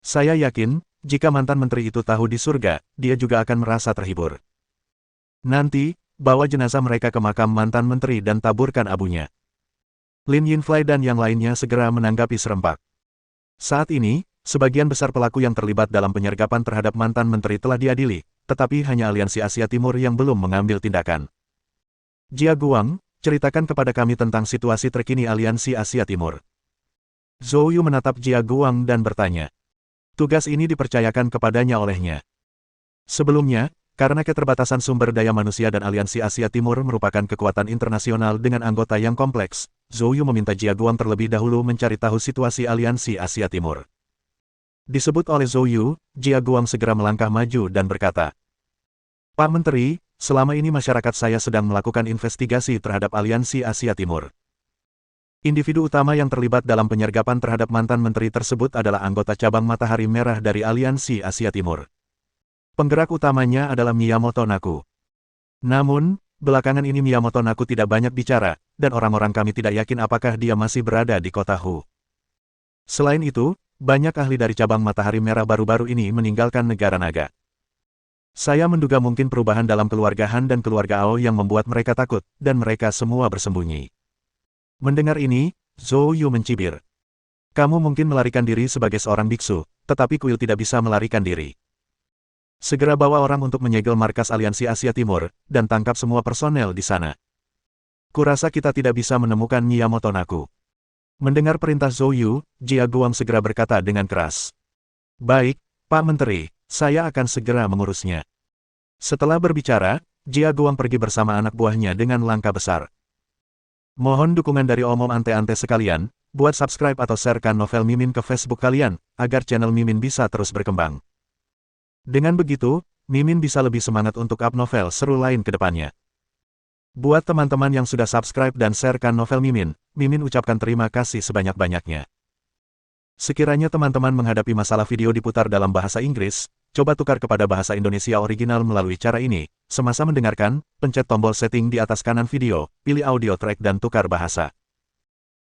Saya yakin, jika mantan menteri itu tahu di surga, dia juga akan merasa terhibur. Nanti, bawa jenazah mereka ke makam mantan menteri dan taburkan abunya." Lin Yinfei dan yang lainnya segera menanggapi serempak. Saat ini, sebagian besar pelaku yang terlibat dalam penyergapan terhadap mantan menteri telah diadili, tetapi hanya Aliansi Asia Timur yang belum mengambil tindakan. "Jia Guang, ceritakan kepada kami tentang situasi terkini Aliansi Asia Timur." Zhou Yu menatap Jia Guang dan bertanya. Tugas ini dipercayakan kepadanya olehnya. Sebelumnya, karena keterbatasan sumber daya manusia dan Aliansi Asia Timur merupakan kekuatan internasional dengan anggota yang kompleks, Zhou Yu meminta Jia Guang terlebih dahulu mencari tahu situasi Aliansi Asia Timur. Disebut oleh Zhou Yu, Jia Guang segera melangkah maju dan berkata, "Pak Menteri, selama ini masyarakat saya sedang melakukan investigasi terhadap Aliansi Asia Timur. Individu utama yang terlibat dalam penyergapan terhadap mantan menteri tersebut adalah anggota cabang Matahari Merah dari Aliansi Asia Timur. Penggerak utamanya adalah Miyamoto Naku. Namun, belakangan ini Miyamoto Naku tidak banyak bicara, dan orang-orang kami tidak yakin apakah dia masih berada di Kota Hu. Selain itu, banyak ahli dari cabang Matahari Merah baru-baru ini meninggalkan negara naga. Saya menduga mungkin perubahan dalam keluarga Han dan keluarga Ao yang membuat mereka takut, dan mereka semua bersembunyi." Mendengar ini, Zhou Yu mencibir. "Kamu mungkin melarikan diri sebagai seorang biksu, tetapi kuil tidak bisa melarikan diri. Segera bawa orang untuk menyegel markas Aliansi Asia Timur, dan tangkap semua personel di sana. Kurasa kita tidak bisa menemukan Miyamoto Naku." Mendengar perintah Zhou Yu, Jia Guang segera berkata dengan keras. "Baik, Pak Menteri, saya akan segera mengurusnya." Setelah berbicara, Jia Guang pergi bersama anak buahnya dengan langkah besar. Mohon dukungan dari omom ante-ante sekalian, buat subscribe atau sharekan novel Mimin ke Facebook kalian, agar channel Mimin bisa terus berkembang. Dengan begitu, Mimin bisa lebih semangat untuk up novel seru lain ke depannya. Buat teman-teman yang sudah subscribe dan sharekan novel Mimin, Mimin ucapkan terima kasih sebanyak-banyaknya. Sekiranya teman-teman menghadapi masalah video diputar dalam bahasa Inggris, coba tukar kepada bahasa Indonesia original melalui cara ini. Semasa mendengarkan, pencet tombol setting di atas kanan video, pilih audio track dan tukar bahasa.